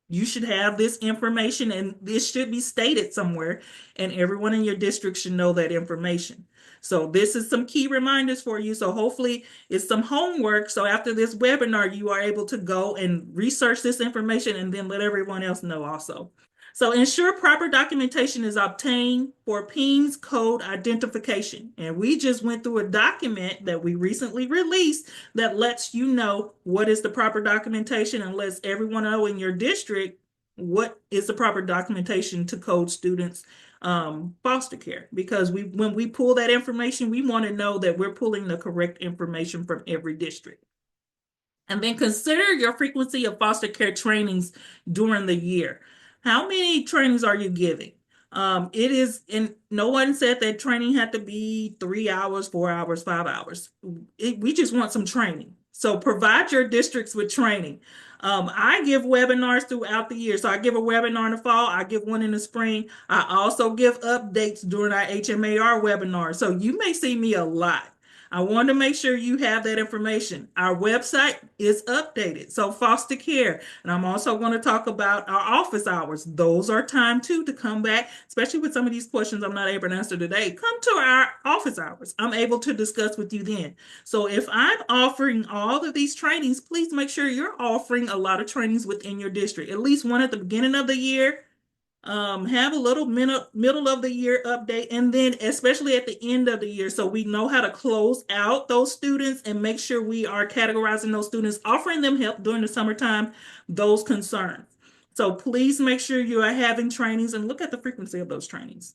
Speaker 1: You should have this information and this should be stated somewhere, and everyone in your district should know that information. So this is some key reminders for you. So hopefully it's some homework. So after this webinar, you are able to go and research this information and then let everyone else know also. So ensure proper documentation is obtained for PEIMS code identification. And we just went through a document that we recently released that lets you know what is the proper documentation and lets everyone know in your district what is the proper documentation to code students foster care. Because when we pull that information, we want to know that we're pulling the correct information from every district. And then consider your frequency of foster care trainings during the year. How many trainings are you giving? It is, and no one said that training had to be 3 hours, 4 hours, 5 hours. We just want some training. So provide your districts with training. I give webinars throughout the year. So I give a webinar in the fall, I give one in the spring. I also give updates during our HMAR webinar. So you may see me a lot. I want to make sure you have that information. Our website is updated. So foster care. And I'm also going to talk about our office hours. Those are time too to come back, especially with some of these questions I'm not able to answer today. Come to our office hours. I'm able to discuss with you then. So if I'm offering all of these trainings, please make sure you're offering a lot of trainings within your district. At least one at the beginning of the year, have a little middle of the year update, and then especially at the end of the year, so we know how to close out those students and make sure we are categorizing those students, offering them help during the summertime, those concerns. So please make sure you are having trainings and look at the frequency of those trainings.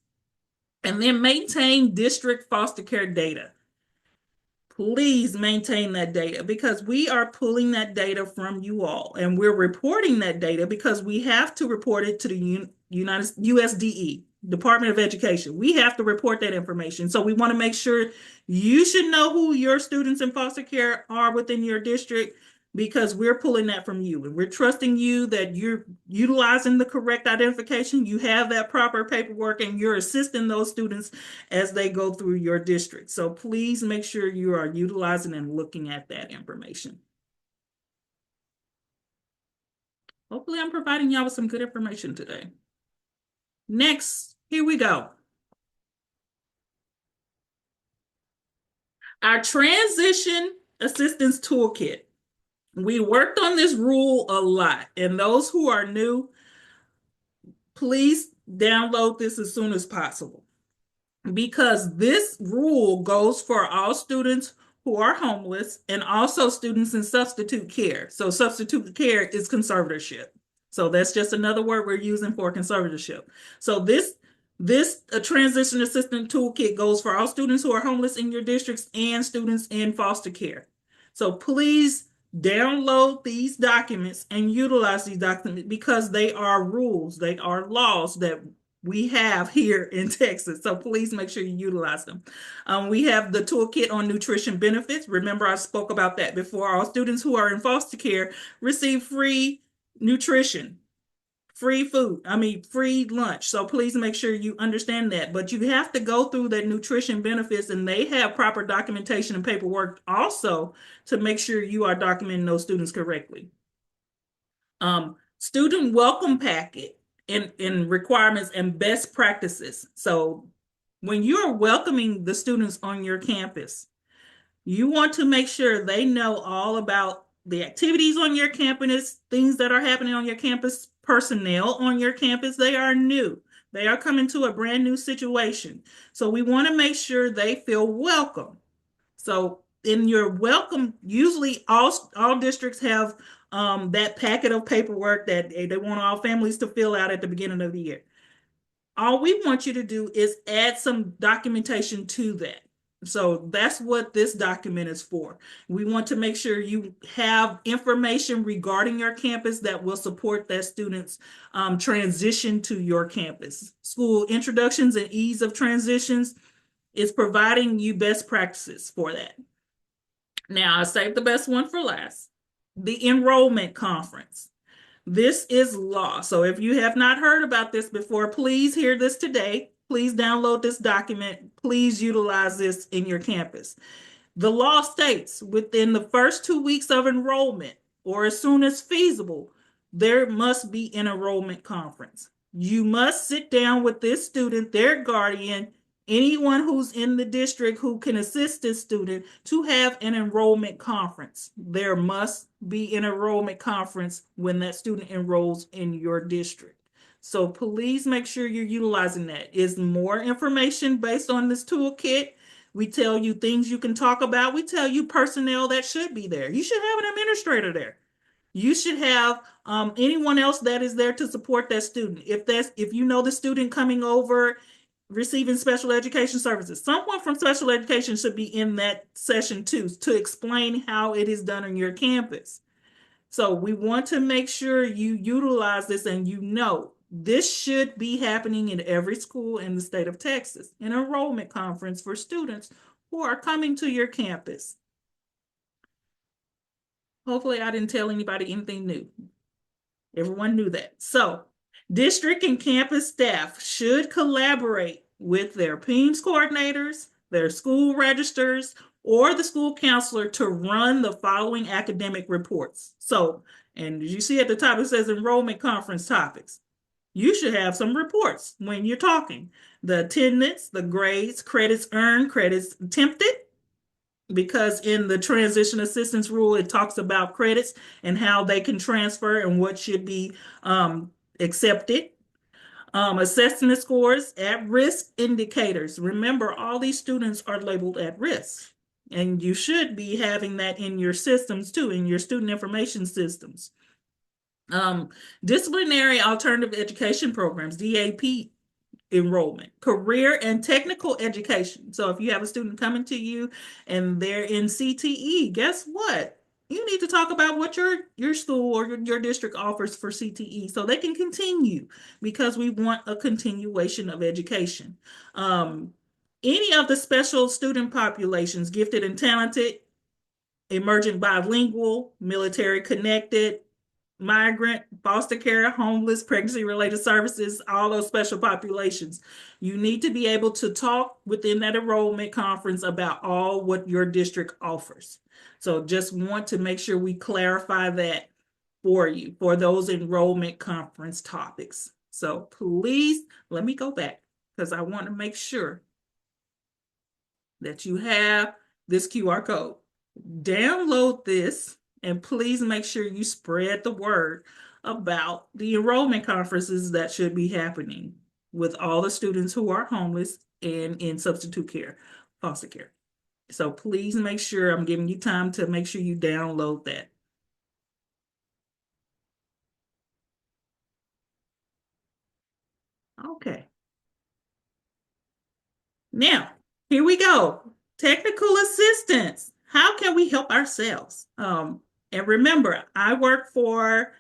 Speaker 1: And then maintain district foster care data. Please maintain that data because we are pulling that data from you all and we're reporting that data because we have to report it to the USDE, Department of Education. We have to report that information. So we want to make sure you should know who your students in foster care are within your district because we're pulling that from you and we're trusting you that you're utilizing the correct identification, you have that proper paperwork, and you're assisting those students as they go through your district. So please make sure you are utilizing and looking at that information. Hopefully I'm providing y'all with some good information today. Next, here we go. Our transition assistance toolkit. We worked on this rule a lot, and those who are new, please download this as soon as possible because this rule goes for all students who are homeless and also students in substitute care. So substitute care is conservatorship. So that's just another word we're using for conservatorship. So this transition assistance toolkit goes for all students who are homeless in your districts and students in foster care. So please download these documents and utilize these documents because they are rules, they are laws that we have here in Texas. So please make sure you utilize them. We have the toolkit on nutrition benefits. Remember, I spoke about that before. All students who are in foster care receive free nutrition, free food, free lunch. So please make sure you understand that. But you have to go through the nutrition benefits and they have proper documentation and paperwork also to make sure you are documenting those students correctly. Student welcome packet in requirements and best practices. So when you're welcoming the students on your campus, you want to make sure they know all about the activities on your campus, things that are happening on your campus, personnel on your campus. They are new. They are coming to a brand new situation. So we want to make sure they feel welcome. So in your welcome, usually all districts have that packet of paperwork that they want all families to fill out at the beginning of the year. All we want you to do is add some documentation to that. So that's what this document is for. We want to make sure you have information regarding your campus that will support that student's transition to your campus. School introductions and ease of transitions is providing you best practices for that. Now, I saved the best one for last. The enrollment conference. This is law. So if you have not heard about this before, please hear this today. Please download this document. Please utilize this in your campus. The law states within the first 2 weeks of enrollment, or as soon as feasible, there must be an enrollment conference. You must sit down with this student, their guardian, anyone who's in the district who can assist this student to have an enrollment conference. There must be an enrollment conference when that student enrolls in your district. So please make sure you're utilizing that. Is more information based on this toolkit. We tell you things you can talk about. We tell you personnel that should be there. You should have an administrator there. You should have anyone else that is there to support that student. If you know the student coming over receiving special education services, someone from special education should be in that session too to explain how it is done on your campus. So we want to make sure you utilize this and you know this should be happening in every school in the state of Texas, an enrollment conference for students who are coming to your campus. Hopefully I didn't tell anybody anything new. Everyone knew that. So district and campus staff should collaborate with their PEIMS coordinators, their school registers, or the school counselor to run the following academic reports. So, and you see at the top, it says enrollment conference topics. You should have some reports when you're talking. The attendance, the grades, credits earned, credits attempted, because in the transition assistance rule, it talks about credits and how they can transfer and what should be accepted. Assessing the scores, at-risk indicators. Remember, all these students are labeled at risk, and you should be having that in your systems too, in your student information systems. Disciplinary alternative education programs, DAP enrollment, career and technical education. So if you have a student coming to you and they're in CTE, guess what? You need to talk about what your school or your district offers for CTE so they can continue, because we want a continuation of education. Any of the special student populations, gifted and talented, emergent bilingual, military connected, migrant, foster care, homeless, pregnancy-related services, all those special populations. You need to be able to talk within that enrollment conference about all what your district offers. So just want to make sure we clarify that for you for those enrollment conference topics. So please, let me go back because I want to make sure that you have this QR code. Download this and please make sure you spread the word about the enrollment conferences that should be happening with all the students who are homeless and in substitute care, foster care. So please make sure, I'm giving you time to make sure you download that. Okay. Now, here we go. Technical assistance. How can we help ourselves? And remember, I work for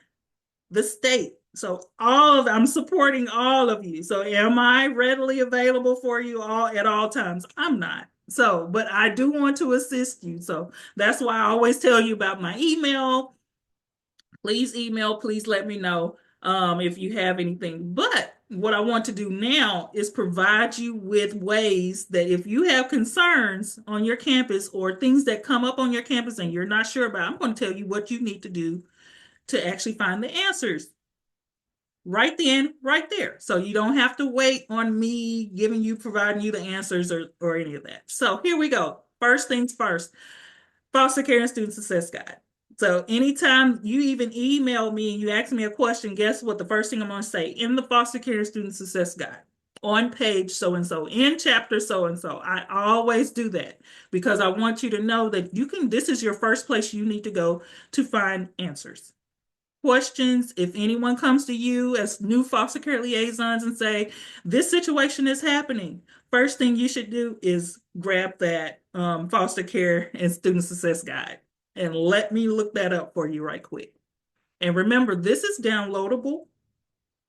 Speaker 1: the state. So I'm supporting all of you. So am I readily available for you all at all times? I'm not. So, but I do want to assist you. So that's why I always tell you about my email. Please email, please let me know if you have anything. But what I want to do now is provide you with ways that if you have concerns on your campus or things that come up on your campus and you're not sure about, I'm going to tell you what you need to do to actually find the answers right then, right there. So you don't have to wait on me providing you the answers or any of that. So here we go. First things first, foster care and student success guide. So anytime you even email me and you ask me a question, guess what? The first thing I'm going to say in the foster care and student success guide, on page so-and-so, in chapter so-and-so. I always do that because I want you to know that this is your first place you need to go to find answers. questions, if anyone comes to you as new foster care liaisons and say, this situation is happening, first thing you should do is grab that foster care and student success guide and let me look that up for you right quick. And remember, this is downloadable.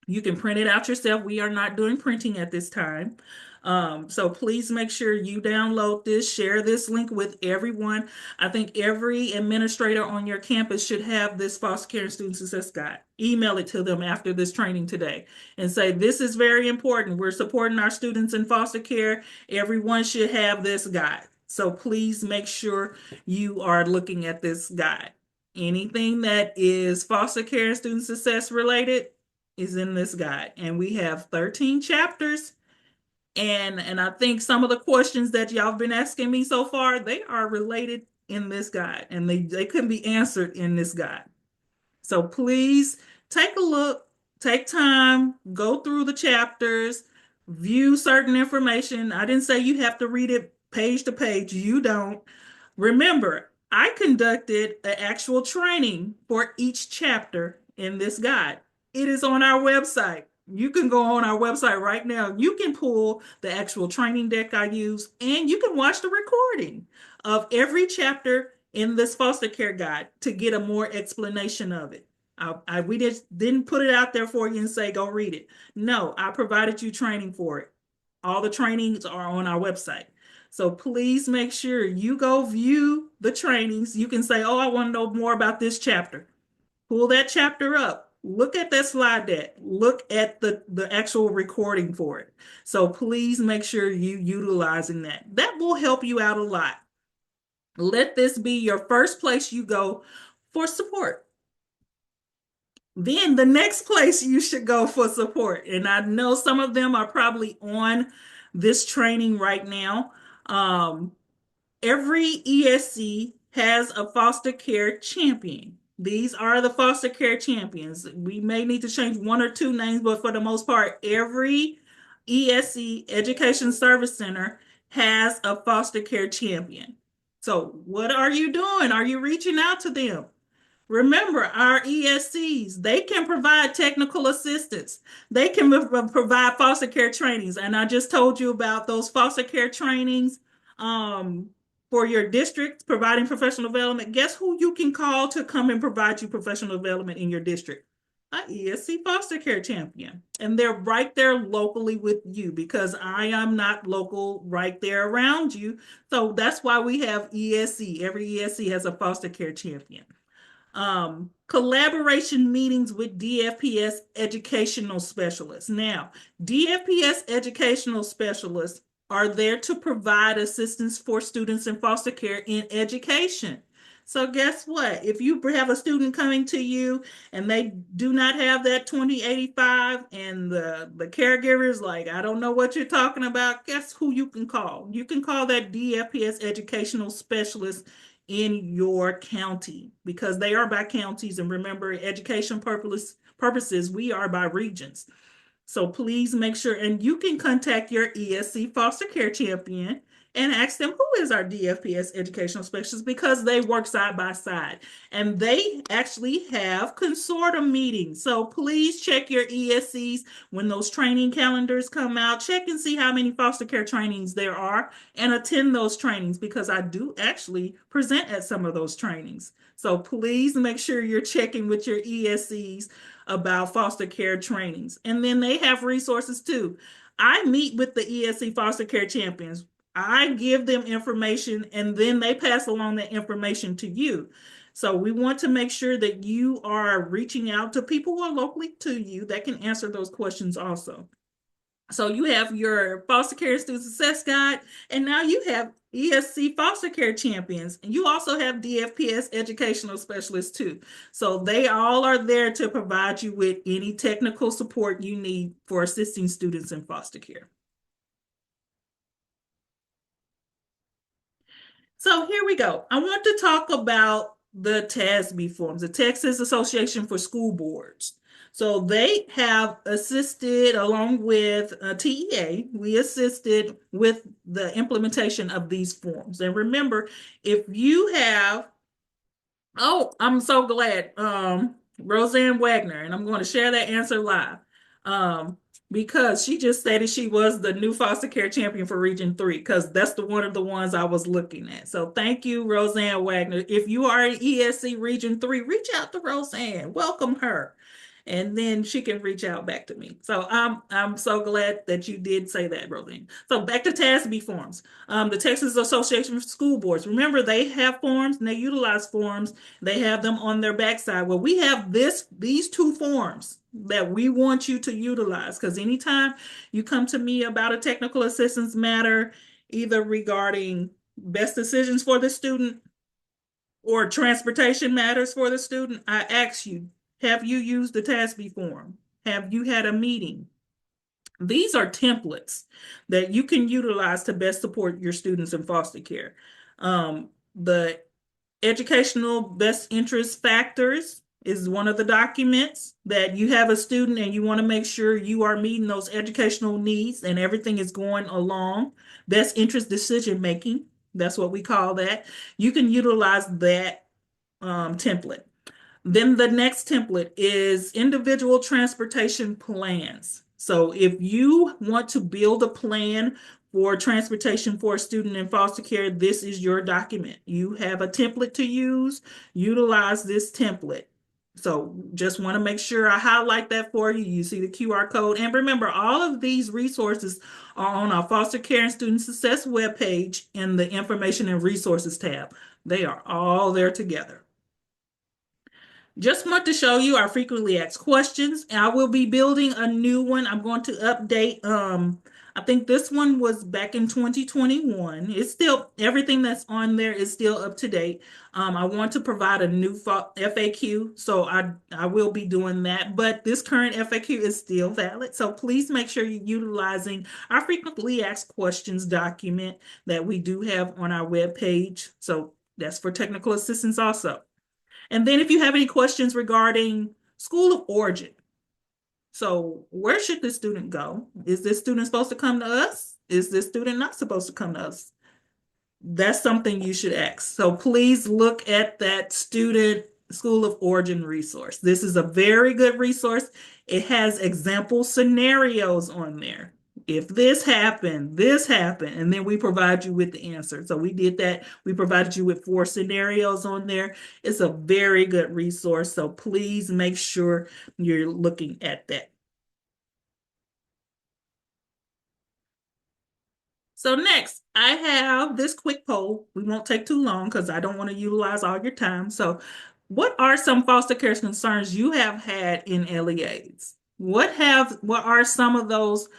Speaker 1: You can print it out yourself. We are not doing printing at this time. So please make sure you download this, share this link with everyone. I think every administrator on your campus should have this foster care and student success guide. Email it to them after this training today and say, this is very important. We're supporting our students in foster care. Everyone should have this guide. So please make sure you are looking at this guide. Anything that is foster care and student success related is in this guide. And we have 13 chapters. And I think some of the questions that y'all have been asking me so far, they are related in this guide. And they couldn't be answered in this guide. So please take a look, take time, go through the chapters, view certain information. I didn't say you have to read it page to page. You don't. Remember, I conducted an actual training for each chapter in this guide. It is on our website. You can go on our website right now. You can pull the actual training deck I use, and you can watch the recording of every chapter in this foster care guide to get a more explanation of it. We just didn't put it out there for you and say, go read it. No, I provided you training for it. All the trainings are on our website. So please make sure you go view the trainings. You can say, oh, I want to know more about this chapter. Pull that chapter up. Look at that slide deck. Look at the actual recording for it. So please make sure you utilizing that. That will help you out a lot. Let this be your first place you go for support. Then the next place you should go for support, and I know some of them are probably on this training right now. Every ESC has a foster care champion. These are the foster care champions. We may need to change one or two names, but for the most part, every ESC Education Service Center has a foster care champion. So what are you doing? Are you reaching out to them? Remember, our ESCs, they can provide technical assistance. They can provide foster care trainings. And I just told you about those foster care trainings for your district, providing professional development. Guess who you can call to come and provide you professional development in your district? An ESC foster care champion. And they're right there locally with you because I am not local right there around you. So that's why we have ESC. Every ESC has a foster care champion. Collaboration meetings with DFPS educational specialists. Now, DFPS educational specialists are there to provide assistance for students in foster care in education. So guess what? If you have a student coming to you and they do not have that 2085 and the caregiver is like, I don't know what you're talking about, guess who you can call? You can call that DFPS educational specialist in your county because they are by counties. And remember, education purposes, we are by regions. So please make sure, and you can contact your ESC foster care champion and ask them who is our DFPS educational specialist because they work side by side and they actually have consortium meetings. So please check your ESCs when those training calendars come out. Check and see how many foster care trainings there are and attend those trainings because I do actually present at some of those trainings. So please make sure you're checking with your ESCs about foster care trainings. And then they have resources too. I meet with the ESC foster care champions. I give them information and then they pass along that information to you. So we want to make sure that you are reaching out to people who are locally to you that can answer those questions also. So you have your foster care student success guide, and now you have ESC foster care champions, and you also have DFPS educational specialists too. So they all are there to provide you with any technical support you need for assisting students in foster care. So here we go. I want to talk about the TSB forms, the Texas Association for School Boards. So they have assisted along with TEA, we assisted with the implementation of these forms. And remember, if you have, oh, I'm so glad. Roseanne Wagner, and I'm going to share that answer live. Um, because she just stated she was the new foster care champion for Region 3, because that's the one of the ones I was looking at. So thank you, Roseanne Wagner. If you are in ESC Region 3, reach out to Roseanne. Welcome her. And then she can reach out back to me. So I'm so glad that you did say that, Roseanne. So back to TSDS forms. The Texas Association of School Boards. Remember, they have forms and they utilize forms. They have them on their backside. Well, we have these two forms that we want you to utilize, because anytime you come to me about a technical assistance matter, either regarding best decisions for the student or transportation matters for the student, I ask you, have you used the TSB form? Have you had a meeting? These are templates that you can utilize to best support your students in foster care. The educational best interest factors is one of the documents that you have a student and you want to make sure you are meeting those educational needs and everything is going along. Best interest decision making, that's what we call that. You can utilize that template. Then the next template is individual transportation plans. So if you want to build a plan for transportation for a student in foster care, this is your document. You have a template to use, utilize this template. So just want to make sure I highlight that for you. You see the QR code. And remember, all of these resources are on our foster care and student success webpage in the information and resources tab. They are all there together. Just want to show you our frequently asked questions. I will be building a new one. I'm going to update. I think this one was back in 2021. It's still, everything that's on there is still up to date. I want to provide a new FAQ, so I will be doing that. But this current FAQ is still valid. So please make sure you're utilizing our frequently asked questions document that we do have on our webpage. So that's for technical assistance also. And then if you have any questions regarding school of origin, so where should this student go? Is this student supposed to come to us? Is this student not supposed to come to us? That's something you should ask. So please look at that student school of origin resource. This is a very good resource. It has example scenarios on there. If this happened, and then we provide you with the answer. So we did that. We provided you with 4 scenarios on there. It's a very good resource. So please make sure you're looking at that. So next, I have this quick poll. We won't take too long because I don't want to utilize all your time. So what are some foster care concerns you have had in LEAs? What are some of those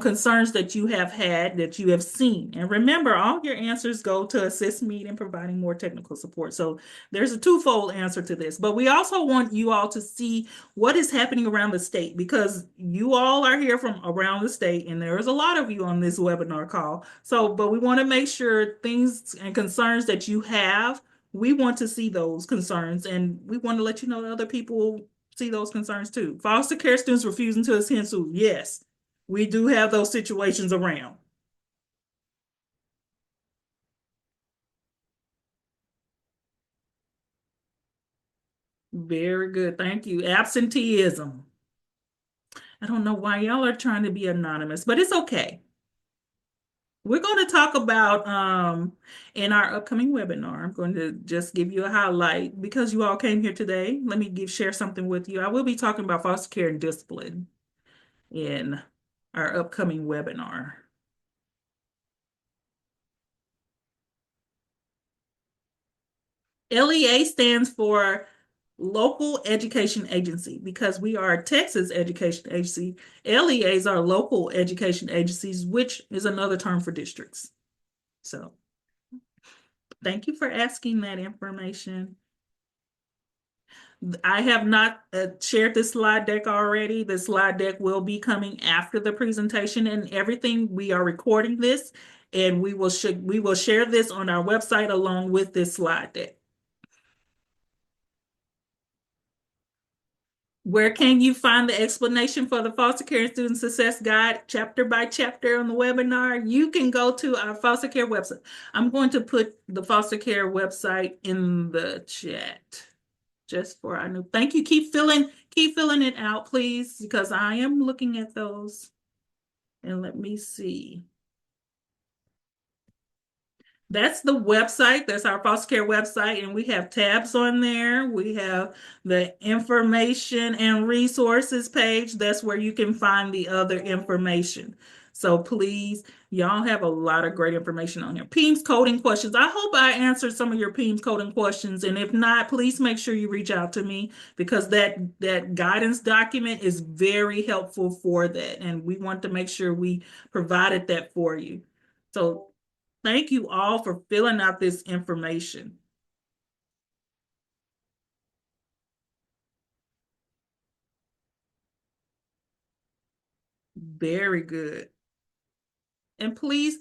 Speaker 1: concerns that you have had that you have seen? And remember, all your answers go to assist me in providing more technical support. So there's a twofold answer to this, but we also want you all to see what is happening around the state, because you all are here from around the state and there is a lot of you on this webinar call. So, but we want to make sure things and concerns that you have, we want to see those concerns and we want to let you know that other people see those concerns too. Foster care students refusing to attend school. Yes, we do have those situations around. Very good. Thank you. Absenteeism. I don't know why y'all are trying to be anonymous, but it's okay. We're going to talk about in our upcoming webinar. I'm going to just give you a highlight because you all came here today. Let me share something with you. I will be talking about foster care and discipline in our upcoming webinar. LEA stands for Local Education Agency, because we are a Texas education agency. LEAs are local education agencies, which is another term for districts. So thank you for asking that information. I have not shared this slide deck already. The slide deck will be coming after the presentation and everything. We are recording this and we will share this on our website along with this slide deck. Where can you find the explanation for the Foster Care and Student Success Guide chapter by chapter on the webinar? You can go to our foster care website. I'm going to put the foster care website in the chat just for our new. Thank you. Keep filling it out, please, because I am looking at those. And let me see. That's the website. That's our foster care website. And we have tabs on there. We have the information and resources page. That's where you can find the other information. So please, y'all have a lot of great information on here. PEIMS coding questions. I hope I answered some of your PEIMS coding questions. And if not, please make sure you reach out to me because that guidance document is very helpful for that. And we want to make sure we provided that for you. So thank you all for filling out this information. Very good. And please,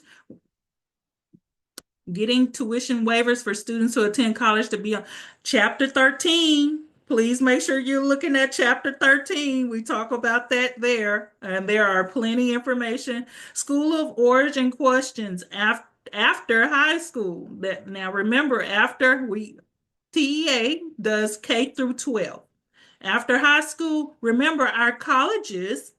Speaker 1: getting tuition waivers for students who attend college to be on chapter 13. Please make sure you're looking at chapter 13. We talk about that there. And there are plenty information. School of origin questions after high school. That now remember, after we TEA does K through 12. After high school, remember our colleges,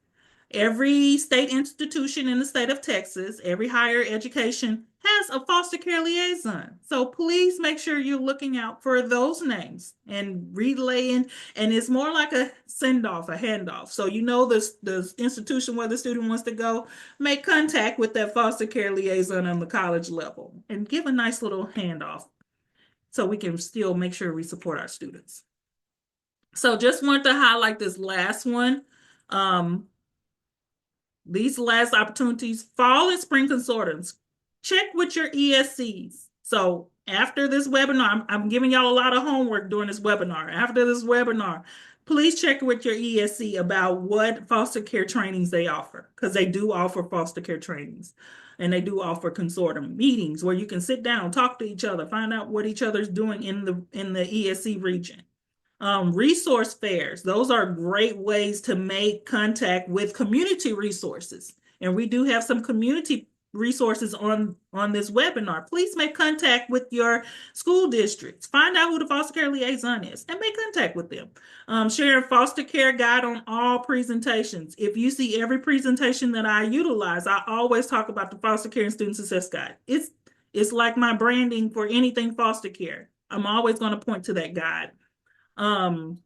Speaker 1: every state institution in the state of Texas, every higher education has a foster care liaison. So please make sure you're looking out for those names and relaying. And it's more like a send off, a handoff. So you know the institution where the student wants to go, make contact with that foster care liaison on the college level and give a nice little handoff so we can still make sure we support our students. So just want to highlight this last one. These last opportunities, fall and spring consortiums. Check with your ESCs. So after this webinar, I'm giving y'all a lot of homework during this webinar. After this webinar, please check with your ESC about what foster care trainings they offer, because they do offer foster care trainings. And they do offer consortium meetings where you can sit down, talk to each other, find out what each other's doing in the ESC region. Resource fairs, those are great ways to make contact with community resources. And we do have some community resources on this webinar. Please make contact with your school districts. Find out who the foster care liaison is and make contact with them. Sharing foster care guide on all presentations. If you see every presentation that I utilize, I always talk about the foster care and student success guide. It's like my branding for anything foster care. I'm always going to point to that guide.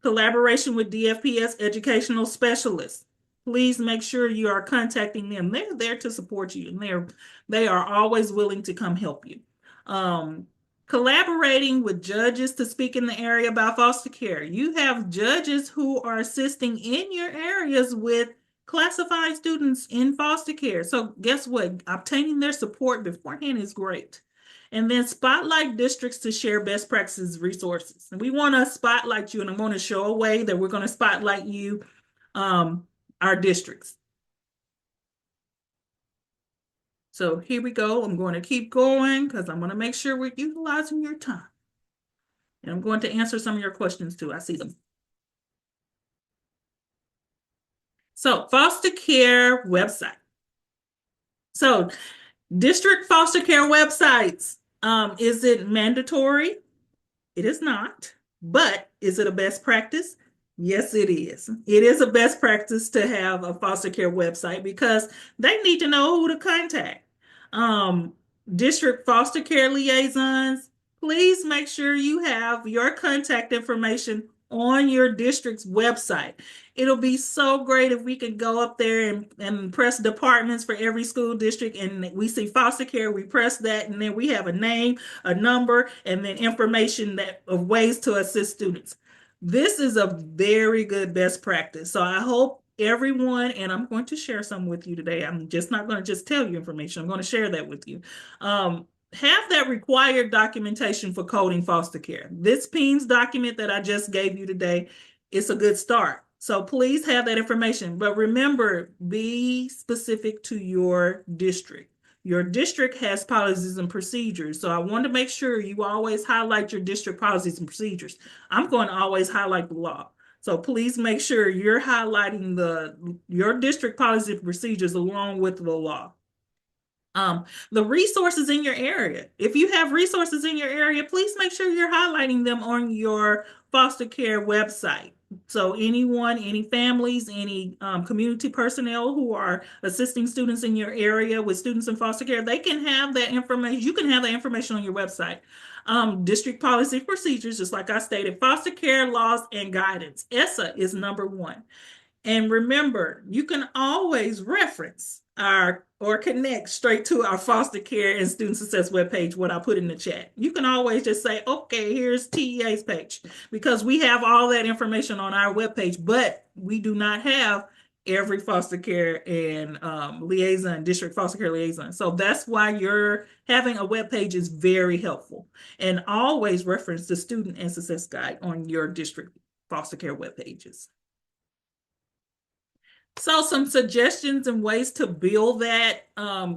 Speaker 1: Collaboration with DFPS educational specialists. Please make sure you are contacting them. They're there to support you, and they are always willing to come help you. Collaborating with judges to speak in the area about foster care. You have judges who are assisting in your areas with classified students in foster care. So guess what? Obtaining their support beforehand is great. And then spotlight districts to share best practices resources. And we want to spotlight you, and I'm going to show a way that we're going to spotlight you, our districts. So here we go. I'm going to keep going because I'm going to make sure we're utilizing your time. And I'm going to answer some of your questions too. I see them. So foster care website. So district foster care websites. Is it mandatory? It is not. But is it a best practice? Yes, it is. It is a best practice to have a foster care website because they need to know who to contact. District foster care liaisons, please make sure you have your contact information on your district's website. It'll be so great if we could go up there and press departments for every school district, and we see foster care, we press that, and then we have a name, a number, and then information of ways to assist students. This is a very good best practice. So I hope everyone, and I'm going to share some with you today. I'm just not going to just tell you information. I'm going to share that with you. Have that required documentation for coding foster care. This PEIMS document that I just gave you today, it's a good start. So please have that information. But remember, be specific to your district. Your district has policies and procedures. So I want to make sure you always highlight your district policies and procedures. I'm going to always highlight the law. So please make sure you're highlighting your district policy and procedures along with the law. The resources in your area. If you have resources in your area, please make sure you're highlighting them on your foster care website. So anyone, any families, any community personnel who are assisting students in your area with students in foster care, they can have that information. You can have that information on your website. District policy procedures, just like I stated, foster care laws and guidance. ESSA is number one. And remember, you can always reference our or connect straight to our foster care and student success webpage, what I put in the chat. You can always just say, okay, here's TEA's page, because we have all that information on our webpage, but we do not have every foster care and liaison, district foster care liaison. So that's why you're having a webpage is very helpful. And always reference the student and success guide on your district foster care web pages. So some suggestions and ways to build that.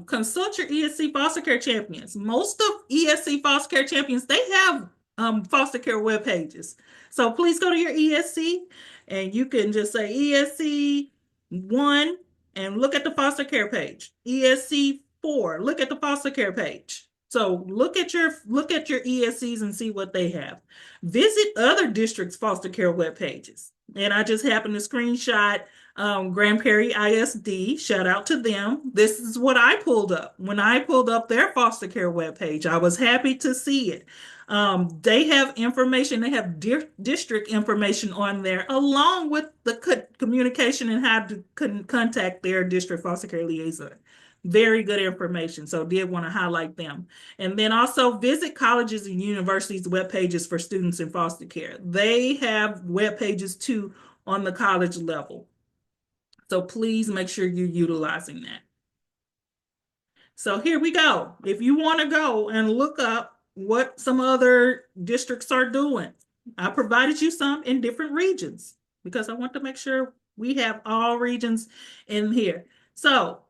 Speaker 1: Consult your ESC foster care champions. Most of ESC foster care champions, they have foster care web pages. So please go to your ESC and you can just say ESC 1 and look at the foster care page. ESC 4, look at the foster care page. So look at your ESCs and see what they have. Visit other districts' foster care web pages. And I just happened to screenshot Grand Prairie ISD, shout out to them. This is what I pulled up. When I pulled up their foster care webpage, I was happy to see it. They have information, they have district information on there, along with the communication and how to contact their district foster care liaison. Very good information. So did want to highlight them. And then also visit colleges and universities' web pages for students in foster care. They have web pages too on the college level. So please make sure you're utilizing that. So here we go. If you want to go and look up what some other districts are doing, I provided you some in different regions because I want to make sure we have all regions in here. So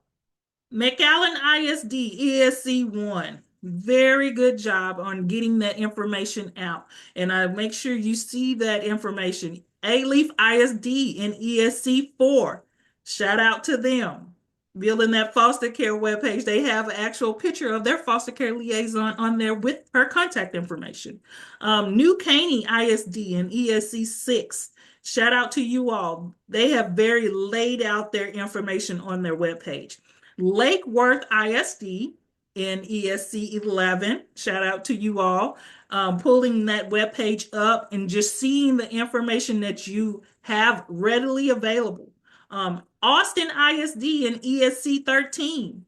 Speaker 1: McAllen ISD ESC 1, very good job on getting that information out. And I make sure you see that information. A-Leaf ISD in ESC 4, shout out to them. Building that foster care webpage, they have an actual picture of their foster care liaison on there with her contact information. New Caney ISD in ESC 6, shout out to you all. They have very laid out their information on their webpage. Lake Worth ISD in ESC 11, shout out to you all, pulling that webpage up and just seeing the information that you have readily available. Austin ISD in ESC 13,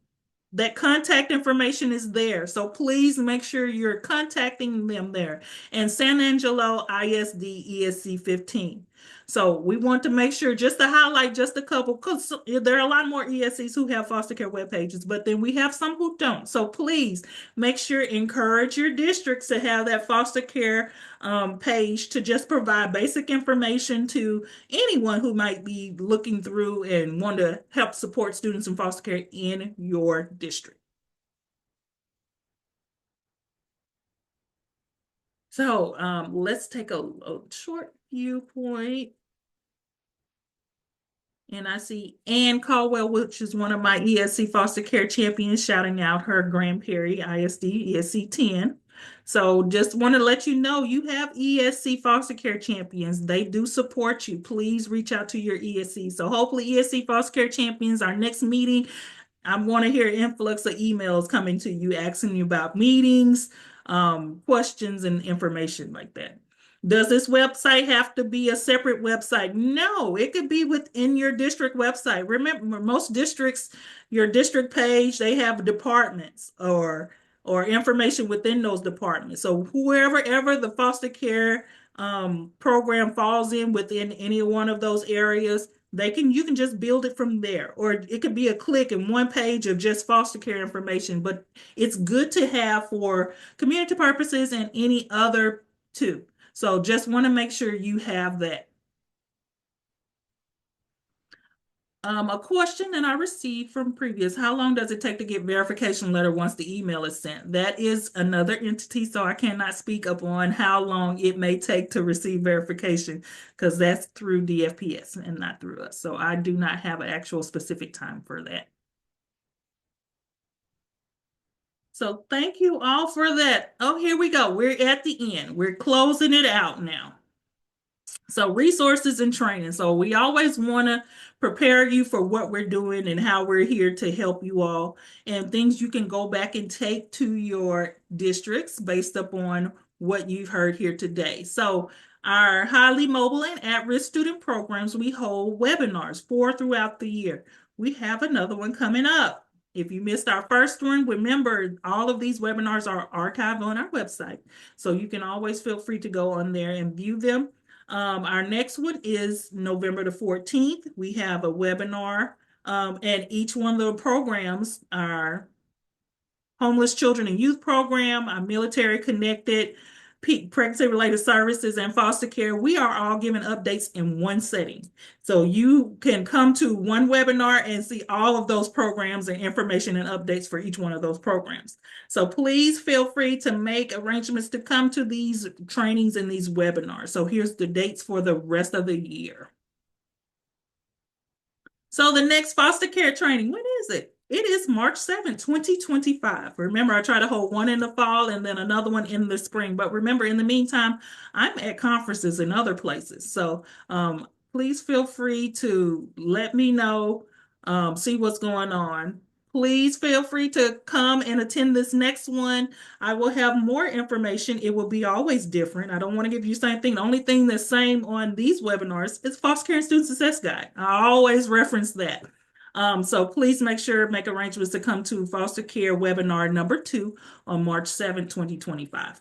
Speaker 1: that contact information is there. So please make sure you're contacting them there. And San Angelo ISD ESC 15. So we want to make sure just to highlight just a couple, because there are a lot more ESCs who have foster care web pages, but then we have some who don't. So please make sure, encourage your districts to have that foster care page to just provide basic information to anyone who might be looking through and want to help support students in foster care in your district. So let's take a short viewpoint. And I see Ann Caldwell, which is one of my ESC foster care champions, shouting out her Grand Prairie ISD ESC 10. So just want to let you know you have ESC foster care champions. They do support you. Please reach out to your ESC. So hopefully ESC foster care champions, our next meeting, I want to hear an influx of emails coming to you asking you about meetings, questions, and information like that. Does this website have to be a separate website? No, it could be within your district website. Remember, most districts, your district page, they have departments or information within those departments. So whoever ever the foster care program falls in within any one of those areas, you can just build it from there, or it could be a click in one page of just foster care information. But it's good to have for community purposes and any other too. So just want to make sure you have that. A question that I received from previous, how long does it take to get verification letter once the email is sent? That is another entity, so I cannot speak upon how long it may take to receive verification because that's through DFPS and not through us. So I do not have an actual specific time for that. So thank you all for that. Oh, here we go. We're at the end. We're closing it out now. So resources and training. So we always want to prepare you for what we're doing and how we're here to help you all, and things you can go back and take to your districts based upon what you've heard here today. So our highly mobile and at-risk student programs, we hold webinars 4 throughout the year. We have another one coming up. If you missed our first one, remember all of these webinars are archived on our website. So you can always feel free to go on there and view them. Our next one is November the 14th. We have a webinar, and each one of the programs are Homeless Children and Youth Program, our Military Connected, Pregnancy-Related Services, and Foster Care. We are all giving updates in one setting. So you can come to one webinar and see all of those programs and information and updates for each one of those programs. So please feel free to make arrangements to come to these trainings and these webinars. So here's the dates for the rest of the year. So the next foster care training, when is it? It is March 7th, 2025. Remember, I try to hold one in the fall and then another one in the spring. But remember, in the meantime, I'm at conferences in other places. So please feel free to let me know, see what's going on. Please feel free to come and attend this next one. I will have more information. It will be always different. I don't want to give you the same thing. The only thing that's same on these webinars is Foster Care and Student Success Guide. I always reference that. So please make arrangements to come to Foster Care webinar number 2 on March 7, 2025.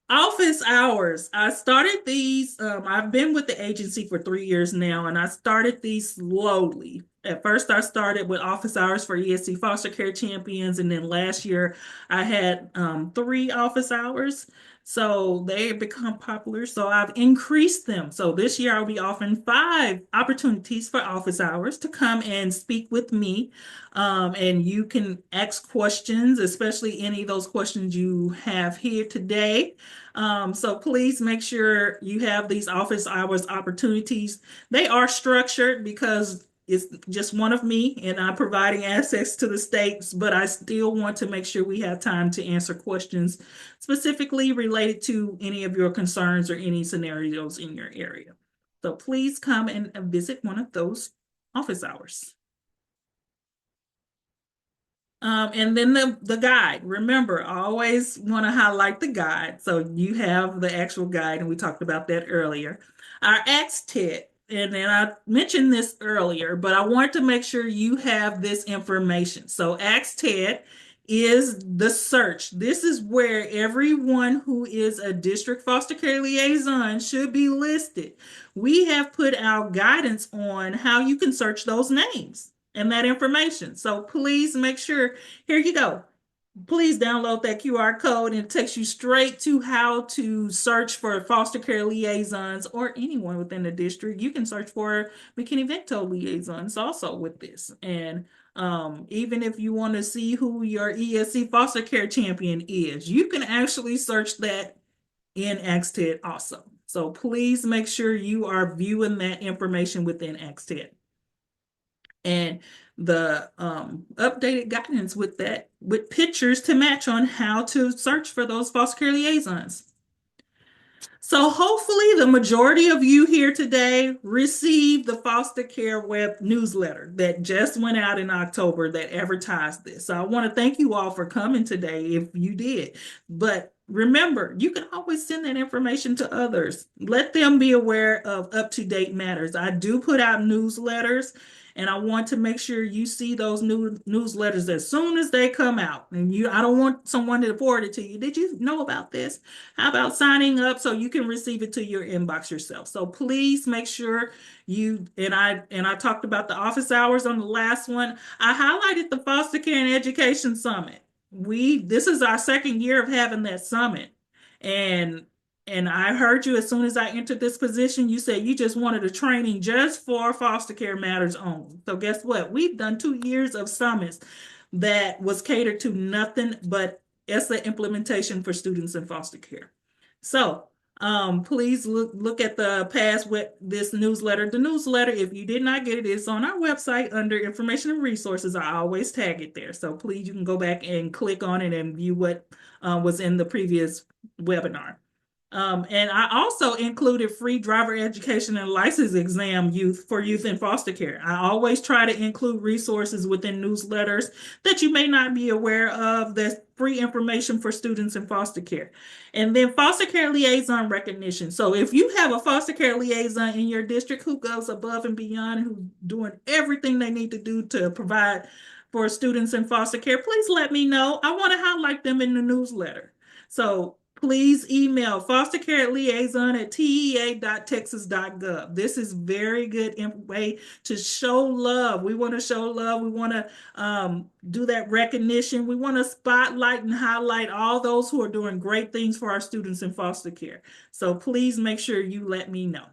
Speaker 1: Office hours. I started these. I've been with the agency for 3 years now, and I started these slowly. At first, I started with office hours for ESC foster care champions, and then last year I had 3 office hours. So they become popular. So I've increased them. So this year I'll be offering 5 opportunities for office hours to come and speak with me. And you can ask questions, especially any of those questions you have here today. So please make sure you have these office hours opportunities. They are structured because it's just one of me and I'm providing access to the states, but I still want to make sure we have time to answer questions specifically related to any of your concerns or any scenarios in your area. So please come and visit one of those office hours. And then the guide. Remember, I always want to highlight the guide. So you have the actual guide, and we talked about that earlier. Our Ask TED, and then I mentioned this earlier, but I want to make sure you have this information. So Ask TED is the search. This is where everyone who is a district foster care liaison should be listed. We have put our guidance on how you can search those names and that information. So please make sure, here you go. Please download that QR code and it takes you straight to how to search for foster care liaisons or anyone within the district. You can search for McKinney-Vento liaisons also with this. And even if you want to see who your ESC foster care champion is, you can actually search that in AxTED also. So please make sure you are viewing that information within AxTED. And the updated guidance with that, with pictures to match on how to search for those foster care liaisons. So hopefully the majority of you here today received the foster care web newsletter that just went out in October that advertised this. So I want to thank you all for coming today if you did. But remember, you can always send that information to others. Let them be aware of up-to-date matters. I do put out newsletters, and I want to make sure you see those new newsletters as soon as they come out. And I don't want someone to forward it to you. Did you know about this? How about signing up so you can receive it to your inbox yourself? So please make sure you, and I talked about the office hours on the last one. I highlighted the Foster Care and Education Summit. This is our second year of having that summit. And I heard you as soon as I entered this position, you said you just wanted a training just for foster care matters only. So guess what? We've done 2 years of summits that was catered to nothing but ESSA implementation for students in foster care. So Please look at the past with this newsletter. The newsletter, if you did not get it, it's on our website under information and resources. I always tag it there. So please, you can go back and click on it and view what was in the previous webinar. And I also included free driver education and license exam youth for youth in foster care. I always try to include resources within newsletters that you may not be aware of. That's free information for students in foster care. And then foster care liaison recognition. So if you have a foster care liaison in your district who goes above and beyond, who's doing everything they need to do to provide for students in foster care, please let me know. I want to highlight them in the newsletter. So please email fostercareliaison@tea.texas.gov. This is very good way to show love. We want to show love. We want to do that recognition. We want to spotlight and highlight all those who are doing great things for our students in foster care. So please make sure you let me know.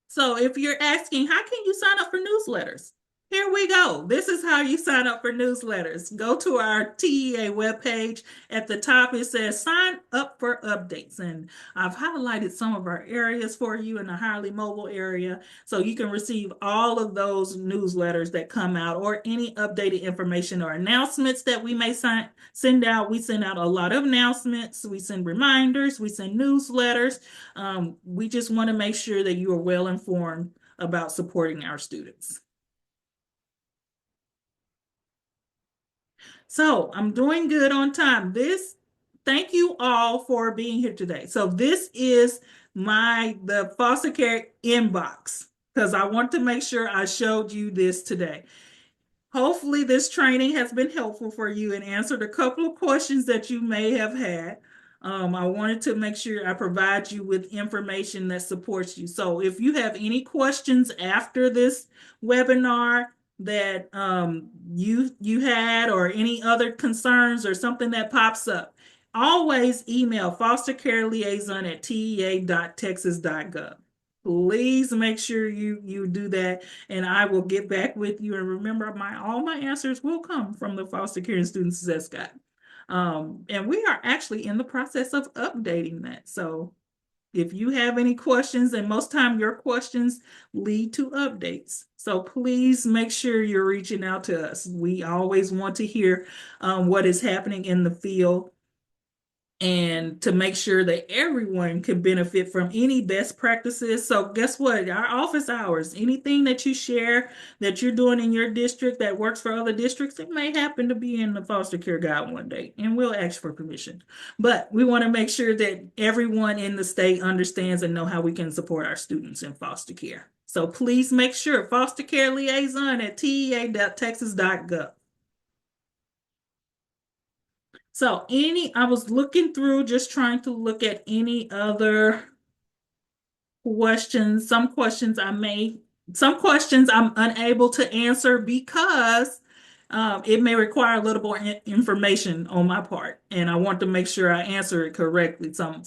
Speaker 1: So if you're asking, how can you sign up for newsletters? Here we go. This is how you sign up for newsletters. Go to our TEA webpage. At the top, it says sign up for updates. And I've highlighted some of our areas for you in the highly mobile area. So you can receive all of those newsletters that come out or any updated information or announcements that we may send out. We send out a lot of announcements. We send reminders. We send newsletters. We just want to make sure that you are well informed about supporting our students. So I'm doing good on time. Thank you all for being here today. So this is the foster care inbox because I want to make sure I showed you this today. Hopefully this training has been helpful for you and answered a couple of questions that you may have had. I wanted to make sure I provide you with information that supports you. So if you have any questions after this webinar that you had or any other concerns or something that pops up, always email fostercareliaison@tea.texas.gov. Please make sure you do that, and I will get back with you. And remember, all my answers will come from the foster care and student success guide. And we are actually in the process of updating that. So if you have any questions, and most time your questions lead to updates. So please make sure you're reaching out to us. We always want to hear what is happening in the field and to make sure that everyone can benefit from any best practices. So guess what? Our office hours, anything that you share that you're doing in your district that works for other districts, it may happen to be in the foster care guide one day, and we'll ask for permission. But we want to make sure that everyone in the state understands and know how we can support our students in foster care. So please make sure foster care liaison at tea.texas.gov. So I was looking through, just trying to look at any other questions. Some questions I'm unable to answer because it may require a little more information on my part, and I want to make sure I answer it correctly. Some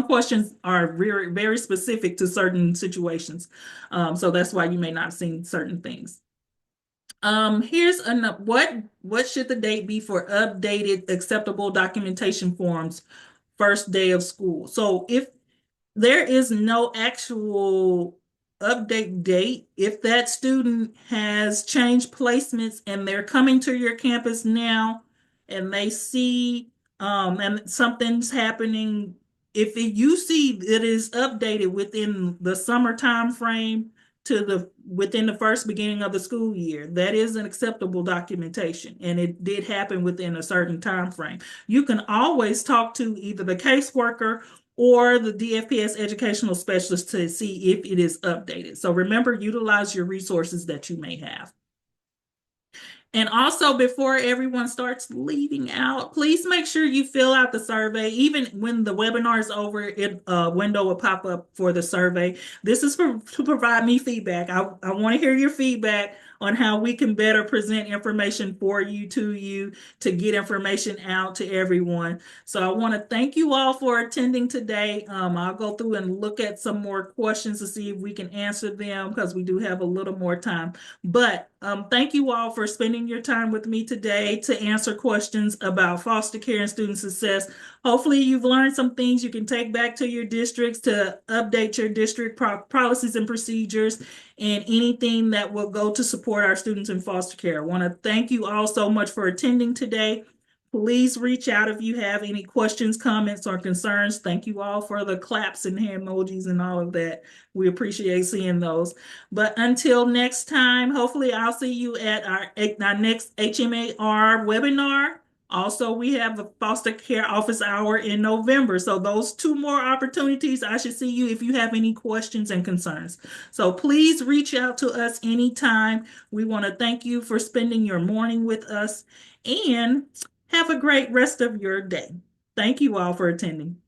Speaker 1: questions are very, very specific to certain situations. So that's why you may not have seen certain things. Here's what should the date be for updated acceptable documentation forms first day of school? So if there is no actual update date, if that student has changed placements and they're coming to your campus now and they see and something's happening, if you see it is updated within the summer time frame within the first beginning of the school year, that is an acceptable documentation, and it did happen within a certain time frame. You can always talk to either the caseworker or the DFPS educational specialist to see if it is updated. So remember, utilize your resources that you may have. And also, before everyone starts leaving out, please make sure you fill out the survey. Even when the webinar is over, a window will pop up for the survey. This is to provide me feedback. I want to hear your feedback on how we can better present information for you, to get information out to everyone. So I want to thank you all for attending today. I'll go through and look at some more questions to see if we can answer them because we do have a little more time. But thank you all for spending your time with me today to answer questions about foster care and student success. Hopefully, you've learned some things you can take back to your districts to update your district policies and procedures and anything that will go to support our students in foster care. I want to thank you all so much for attending today. Please reach out if you have any questions, comments, or concerns. Thank you all for the claps and hand emojis and all of that. We appreciate seeing those. But until next time, hopefully I'll see you at our next HMAR webinar. Also, we have the foster care office hour in November. So those two more opportunities, I should see you if you have any questions and concerns. So please reach out to us anytime. We want to thank you for spending your morning with us and have a great rest of your day. Thank you all for attending.